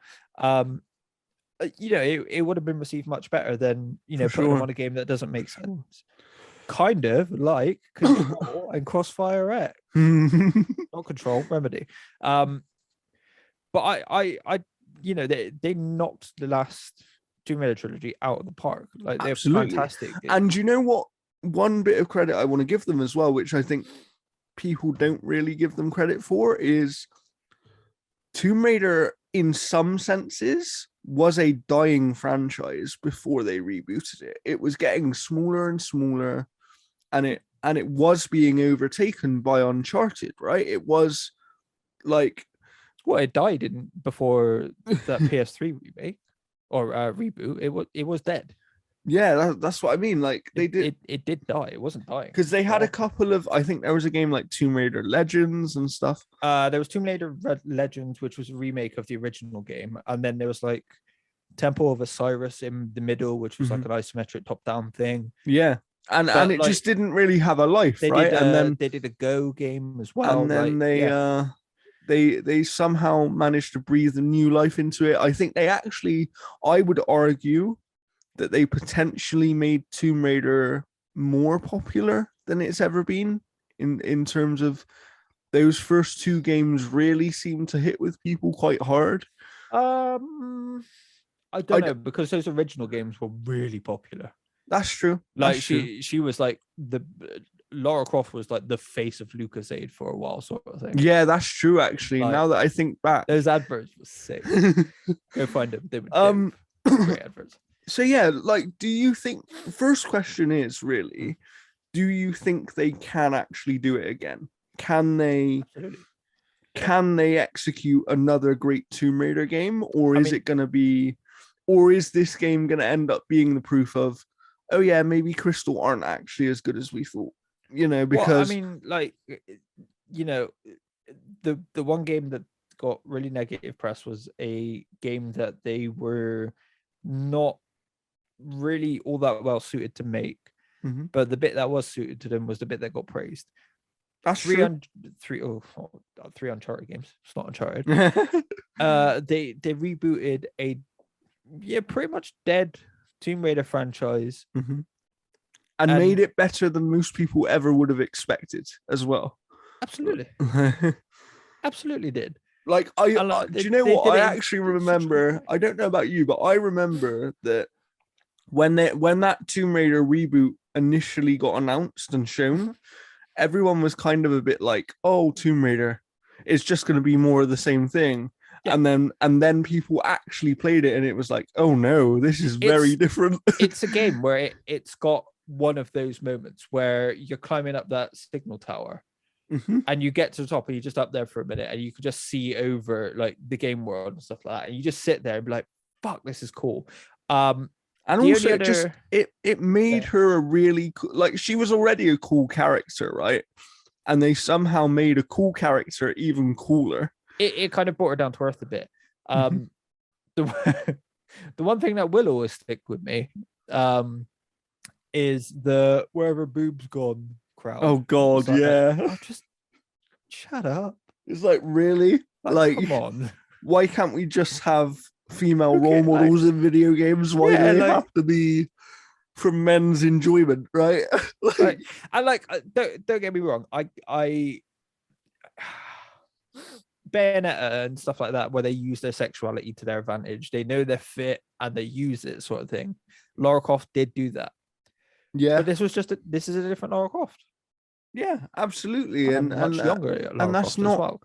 It would have been received much better than putting them on a game that doesn't make sense. Kind of like Control and Crossfire X, not Control, Remedy. But I they knocked the last Tomb Raider trilogy out of the park. Like they're fantastic. And you know what? One bit of credit I want to give them as well, which I think people don't really give them credit for, is Tomb Raider, in some senses, was a dying franchise before they rebooted it. It was getting smaller and smaller, and it was being overtaken by Uncharted, right? It was like, well, it died before that PS3 remake or reboot. It was dead. Yeah, that's what I mean. Like it did die. It wasn't dying because they had a couple of. I think there was a game like Tomb Raider Legends and stuff. There was Tomb Raider Legends, which was a remake of the original game, and then there was like Temple of Osiris in the middle, which was like an isometric top-down thing. Yeah, and it just didn't really have a life, right? And then they did a Go game as well. And then they somehow managed to breathe a new life into it. I think they actually, I would argue that they potentially made Tomb Raider more popular than it's ever been in terms of those first two games really seem to hit with people quite hard. I don't know, because those original games were really popular. That's true. Like she was like Lara Croft was like the face of LucasAid for a while, sort of thing. Yeah, that's true. Actually, like, now that I think back, those adverts were sick. Go find them. They were great adverts. So yeah, like, do you think? First question is really, do you think they can actually do it again? Can they? Absolutely. can they execute another great Tomb Raider game, or is it going to be, or is this game going to end up being the proof of, oh yeah, maybe Crystal aren't actually as good as we thought, because the one game that got really negative press was a game that they were not really all that well suited to make, but the bit that was suited to them was the bit that got praised. That's true. Three Uncharted games. It's not Uncharted. They rebooted a pretty much dead Tomb Raider franchise, and made it better than most people ever would have expected as well. Absolutely, absolutely did. Like do you know what? I actually remember. I don't know about you, but I remember that when that Tomb Raider reboot initially got announced and shown, everyone was kind of a bit like, "Oh, Tomb Raider, it's just going to be more of the same thing." Yeah. And then people actually played it, and it was like, "Oh no, this is very different." It's a game where it's got one of those moments where you're climbing up that signal tower, and you get to the top, and you're just up there for a minute, and you can just see over like the game world and stuff like that, and you just sit there and be like, "Fuck, this is cool." And also, it made her a really like, she was already a cool character, right? And they somehow made a cool character even cooler. It kind of brought her down to earth a bit. The one thing that will always stick with me is the wherever boobs gone crowd. Oh God, yeah. Just shut up. It's like, really? Like, come on. Why can't we just have female role models in video games? Why do they have to be from men's enjoyment, right? Don't get me wrong. I Bayonetta and stuff like that, where they use their sexuality to their advantage. They know they're fit and they use it, sort of thing. Lara Croft did do that. Yeah, but this is a different Lara Croft. Yeah, absolutely, and much younger, and that's Croft not, well.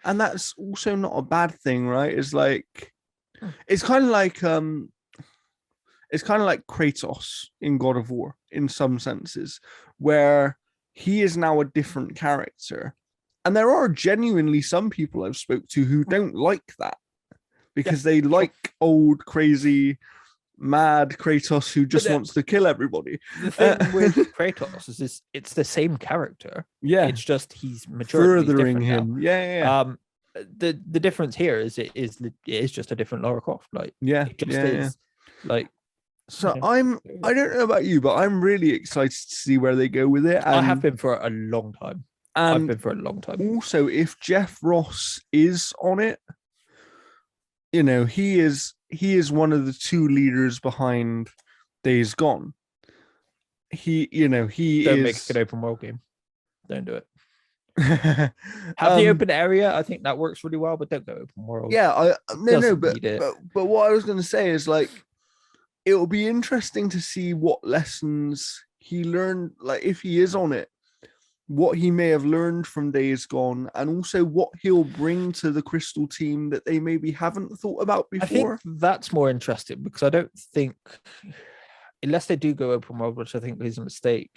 And that's also not a bad thing, right? It's like, it's kind of like Kratos in God of War in some senses, where he is now a different character, and there are genuinely some people I've spoke to who don't like that because they like old crazy mad Kratos who just wants to kill everybody. The thing with Kratos is it's the same character. Yeah, it's just he's matured, furthering him. Yeah. The difference here is it is just a different Lara Croft. Like, it just is. Like, so I don't know about you, but I'm really excited to see where they go with it. And I have been for a long time. I've been for a long time. Also, if Jeff Ross is on it, he is one of the two leaders behind Days Gone. Don't make a good open world game. Don't do it. Have the open area. I think that works really well, but don't go open world. Yeah, but what I was going to say is, like, it will be interesting to see what lessons he learned, like, if he is on it, what he may have learned from Days Gone, and also what he'll bring to the Crystal team that they maybe haven't thought about before. I think that's more interesting, because I don't think, unless they do go open world, which I think is a mistake,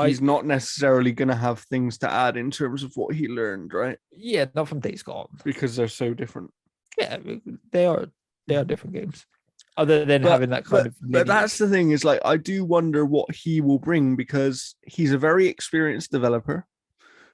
he's not necessarily going to have things to add in terms of what he learned, right? Yeah, not from Days Gone, because they're so different. Yeah, they are different games. Other than having that kind of lineage. But that's the thing, is like, I do wonder what he will bring, because he's a very experienced developer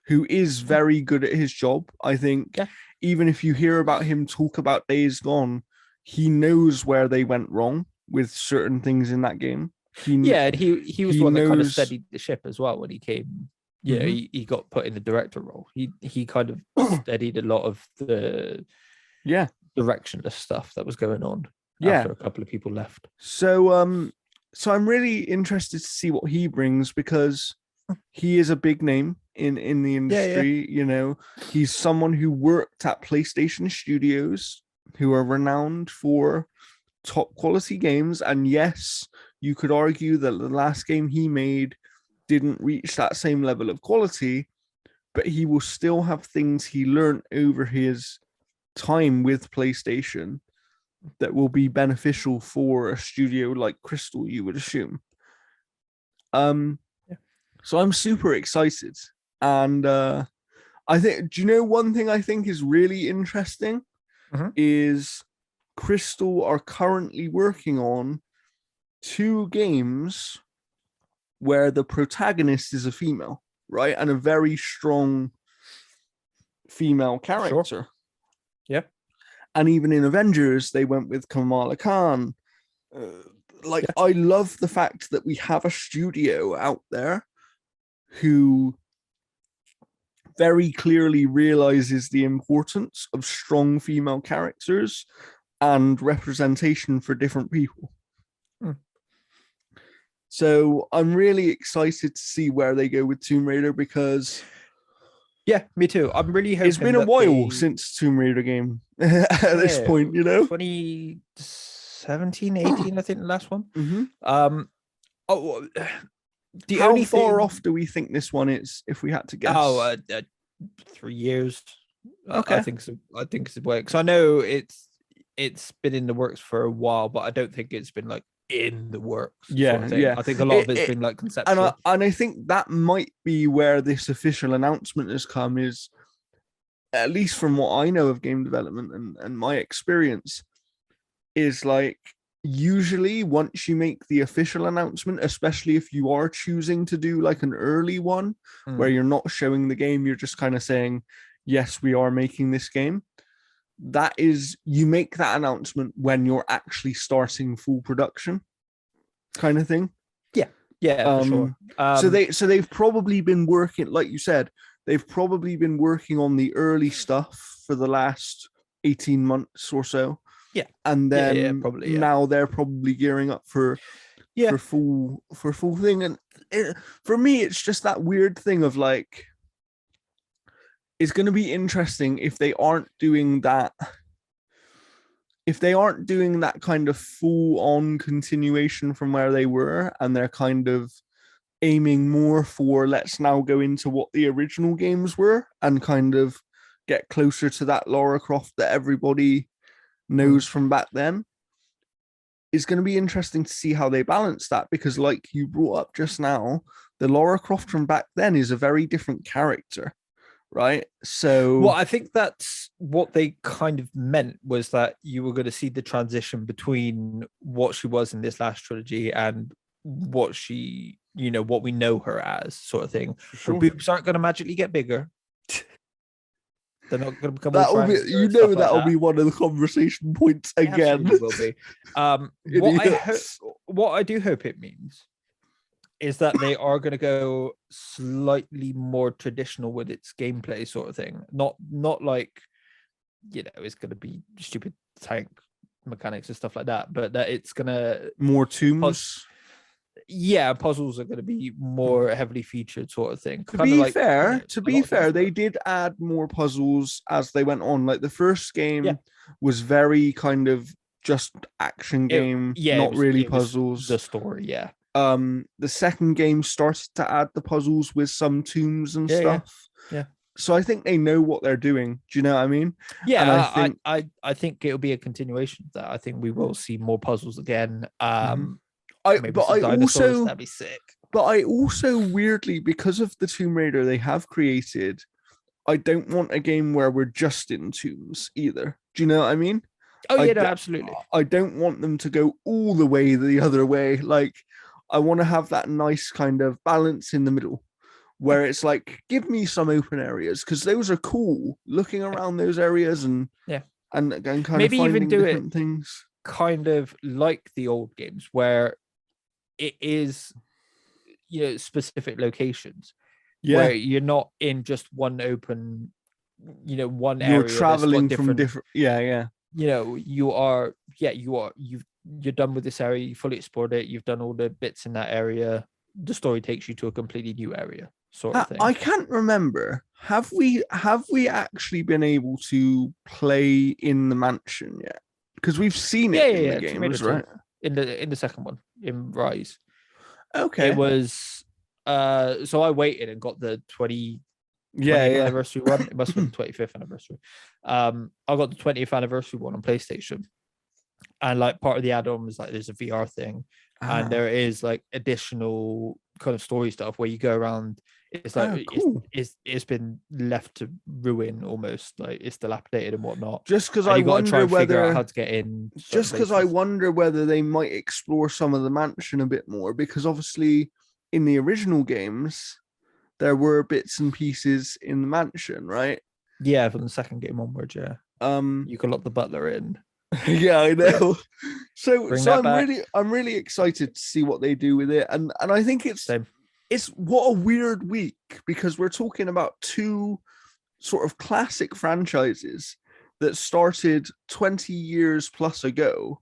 who is very good at his job. I think even if you hear about him talk about Days Gone, he knows where they went wrong with certain things in that game. He was the one that kind of steadied the ship as well when he came. Yeah, he got put in the director role. He kind of steadied a lot of the directionless stuff that was going on. After a couple of people left. So I'm really interested to see what he brings, because he is a big name in the industry. He's someone who worked at PlayStation Studios, who are renowned for top quality games. And yes, you could argue that the last game he made didn't reach that same level of quality, but he will still have things he learned over his time with PlayStation that will be beneficial for a studio like Crystal, you would assume. So I'm super excited, and I think, do you know one thing I think is really interesting? Is Crystal are currently working on 2 games where the protagonist is a female, right? And a very strong female character. Sure. Yeah. And even in Avengers, they went with Kamala Khan. I love the fact that we have a studio out there who very clearly realizes the importance of strong female characters and representation for different people. So I'm really excited to see where they go with Tomb Raider, because yeah, me too. I'm really hoping it's been a while since Tomb Raider game at this point, 2017, 18, I think the last one. How far off do we think this one is, if we had to guess? 3 years. Okay. I think so. I think it's works. I know it's been in the works for a while, but I don't think it's been like in the works. Yeah. I think a lot of it's been like conceptual. And I think that might be where this official announcement has come, is, at least from what I know of game development and my experience, is like, usually once you make the official announcement, especially if you are choosing to do like an early one where you're not showing the game, you're just kind of saying, yes, we are making this game. That is, you make that announcement when you're actually starting full production, kind of thing. Yeah, for sure. So they've probably been working, like you said, they've probably been working on the early stuff for the last 18 months or so. Yeah. And then probably, now they're probably gearing up for full thing. And for me, it's just that weird thing of like, it's going to be interesting if they aren't doing that. If they aren't doing that kind of full-on continuation from where they were, and they're kind of aiming more for, let's now go into what the original games were and kind of get closer to that Lara Croft that everybody knows from back then, it's going to be interesting to see how they balance that, because like you brought up just now, the Lara Croft from back then is a very different character, right? So well, I think that's what they kind of meant, was that you were going to see the transition between what she was in this last trilogy and what she, what we know her as, sort of thing. Her boobs aren't going to magically get bigger. They're not going to become that'll be one of the conversation points again. It will be. What I do hope it means is that they are going to go slightly more traditional with its gameplay, sort of thing. Not like, it's going to be stupid tank mechanics and stuff like that, but that it's going to more tombs. Puzzles are going to be more heavily featured, sort of thing. To be fair, they did add more puzzles as they went on. Like the first game was very kind of just action game, not really puzzles. The story, the second game started to add the puzzles with some tombs and stuff. Yeah. So I think they know what they're doing. Do you know what I mean? Yeah, and I think it'll be a continuation of that. I think we will see more puzzles again. That'd be sick. But I also weirdly, because of the Tomb Raider they have created, I don't want a game where we're just in tombs either. Do you know what I mean? Oh yeah, absolutely. I don't want them to go all the way the other way. Like, I want to have that nice kind of balance in the middle, where it's like, give me some open areas, because those are cool. Looking around those areas and kind maybe of even do different things, kind of like the old games, where it is, specific locations where you're not in just one open, one area. You're traveling from different. You're done with this area. You fully explored it. You've done all the bits in that area. The story takes you to a completely new area, sort of thing. I can't remember. Have we actually been able to play in the mansion yet? Because we've seen it in the games, right? In the second one, in Rise. Okay. It was so I waited and got the 20th anniversary one. It must have been the 25th anniversary. I got the 20th anniversary one on PlayStation. And like part of the add-on was like there's a VR thing, and there is like additional kind of story stuff where you go around. It's like cool. it's been left to ruin almost, like it's dilapidated and whatnot. Just because and I you got to try wonder and figure out whether, how to get in. just because I wonder whether they might explore some of the mansion a bit more, because obviously in the original games there were bits and pieces in the mansion, right? Yeah, from the second game onwards, yeah. You can lock the butler in. Yeah, I know. So Bring so that back. I'm really excited to see what they do with it. And I think Same. it's what a weird week, because we're talking about two sort of classic franchises that started 20 years plus ago,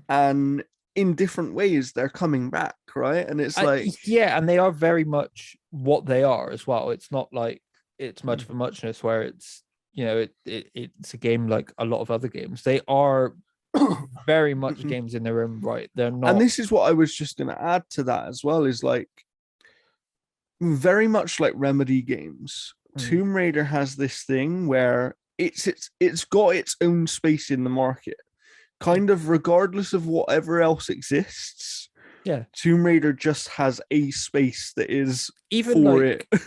and in different ways they're coming back, right? And it's like, yeah, and they are very much what they are as well. It's not like it's much of a muchness where it's, you know, it's a game like a lot of other games. They are very much games in their own right. They're not. And this is what I was just going to add to that as well, is like, very much like Remedy games, Tomb Raider has this thing where it's got its own space in the market, kind of regardless of whatever else exists. Yeah, Tomb Raider just has a space that is even for like, it.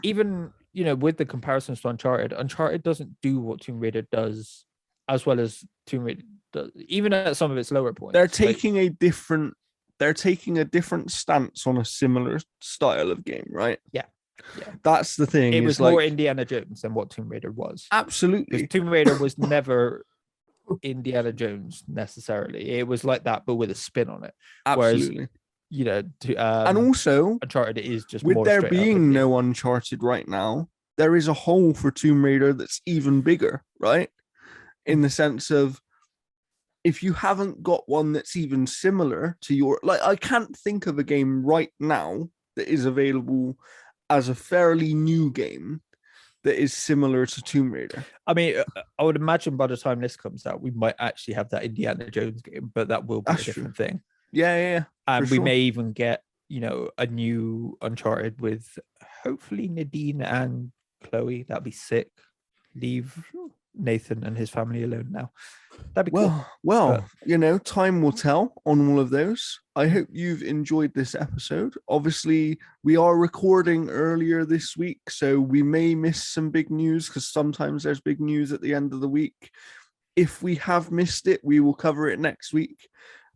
Even, you know, with the comparisons to Uncharted doesn't do what Tomb Raider does as well as Tomb Raider does, even at some of its lower points. They're taking a different stance on a similar style of game, right? Yeah. That's the thing. It was more Indiana Jones than what Tomb Raider was. Absolutely. Because Tomb Raider was never Indiana Jones necessarily. It was like that, but with a spin on it. Absolutely. Whereas, you know, and also Uncharted is just with more there being no Uncharted right now, there is a hole for Tomb Raider that's even bigger, right? In the sense of, if you haven't got one that's even similar to your, like, I can't think of a game right now that is available as a fairly new game that is similar to Tomb Raider. I mean, I would imagine by the time this comes out, we might actually have that Indiana Jones game, but that will be a different thing. Yeah. And we may even get, you know, a new Uncharted with hopefully Nadine and Chloe. That'd be sick. Leave Nathan and his family alone now. That'd be cool. Well, you know, time will tell on all of those. I hope you've enjoyed this episode. Obviously, we are recording earlier this week, so we may miss some big news, because sometimes there's big news at the end of the week. If we have missed it, we will cover it next week,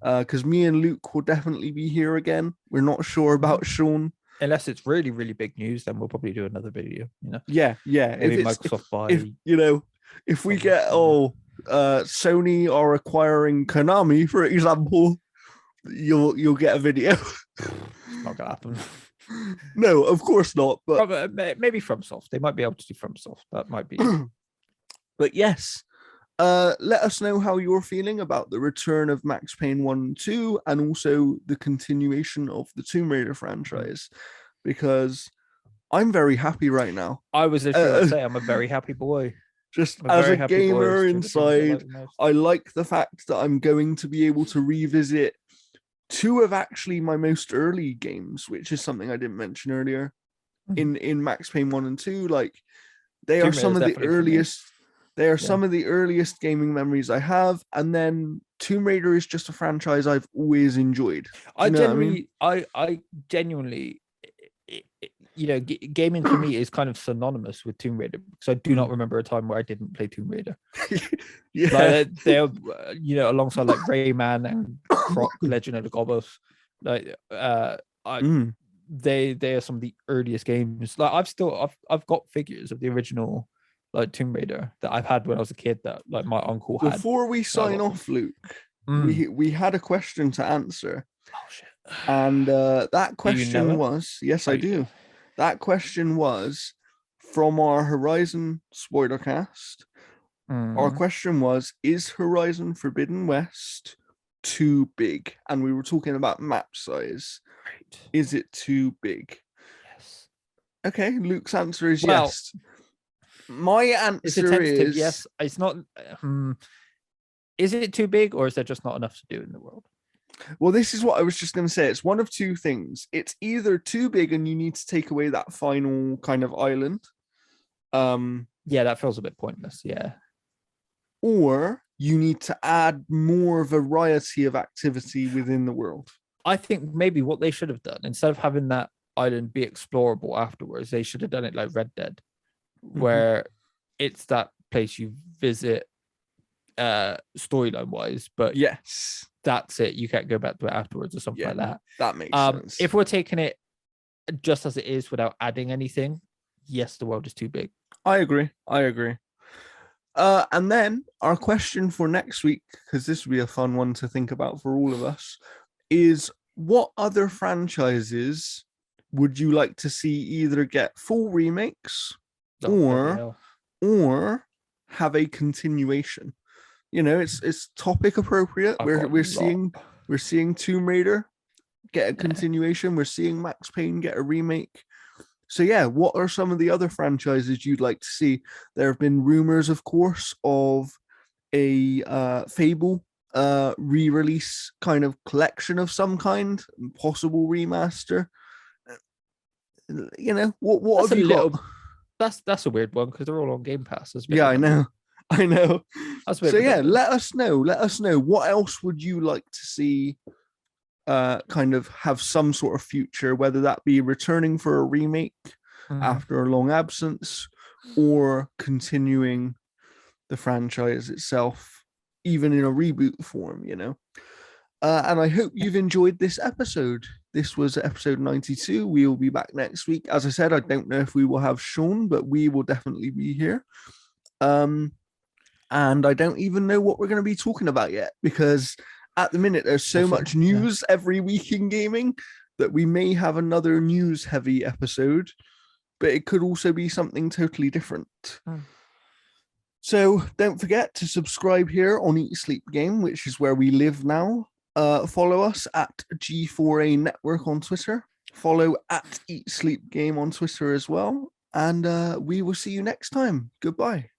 because me and Luke will definitely be here again. We're not sure about Sean. Unless it's really, really big news, then we'll probably do another video, you know? Yeah. Maybe Microsoft buy... If we get, Sony are acquiring Konami, for example, you'll get a video. It's not gonna happen. No, of course not. But maybe FromSoft. They might be able to do FromSoft. That might be. But yes, let us know how you're feeling about the return of Max Payne 1 and 2, and also the continuation of the Tomb Raider franchise, because I'm very happy right now. I was literally going to say I'm a very happy boy. Just as a gamer inside, I like the fact that I'm going to be able to revisit two of actually my most early games, which is something I didn't mention earlier. In Max Payne 1 and 2, like, they are some of the earliest. They are some of the earliest gaming memories I have, and then Tomb Raider is just a franchise I've always enjoyed. I genuinely, you know, gaming for me is kind of synonymous with Tomb Raider, because I do not remember a time where I didn't play Tomb Raider. Yeah, like, they're, you know, alongside like Rayman and Croc, Legend of the Gobbos. Like, they are some of the earliest games. Like, I've got figures of the original, like, Tomb Raider that I've had when I was a kid, that like my uncle had. Before we sign off, Luke, we had a question to answer. Oh shit! And that question was, yes, I do. That question was from our Horizon spoilercast. Our question was, is Horizon Forbidden West too big? And we were talking about map size. Right. Is it too big? Yes. Okay, Luke's answer is yes. My answer is yes. It's not. Is it too big, or is there just not enough to do in the world? Well, this is what I was just going to say. It's one of two things. It's either too big and you need to take away that final kind of island. Yeah, that feels a bit pointless. Yeah. Or you need to add more variety of activity within the world. I think maybe what they should have done, instead of having that island be explorable afterwards, they should have done it like Red Dead, where it's that place you visit storyline wise, but yes, that's it. You can't go back to it afterwards or something like that. That makes sense. If we're taking it just as it is without adding anything, yes, the world is too big. I agree. And then our question for next week, because this would be a fun one to think about for all of us, is what other franchises would you like to see either get full remakes or have a continuation? You know, it's topic appropriate. We're seeing Tomb Raider get a continuation. We're seeing Max Payne get a remake. So yeah, what are some of the other franchises you'd like to see? There have been rumors, of course, of a Fable re-release kind of collection of some kind, possible remaster. You know, what have you got? That's a weird one because they're all on Game Pass. Yeah, I know. So yeah, let us know what else would you like to see kind of have some sort of future, whether that be returning for a remake after a long absence or continuing the franchise itself, even in a reboot form, you know. And I hope you've enjoyed this episode. This was episode 92. We will be back next week. As I said, I don't know if we will have Sean, but we will definitely be here. And I don't even know what we're going to be talking about yet, because at the minute there's so much news every week in gaming that we may have another news heavy episode, but it could also be something totally different. So don't forget to subscribe here on Eat Sleep Game, which is where we live now. Follow us at G4A Network on Twitter. Follow at Eat Sleep Game on Twitter as well. And we will see you next time. Goodbye.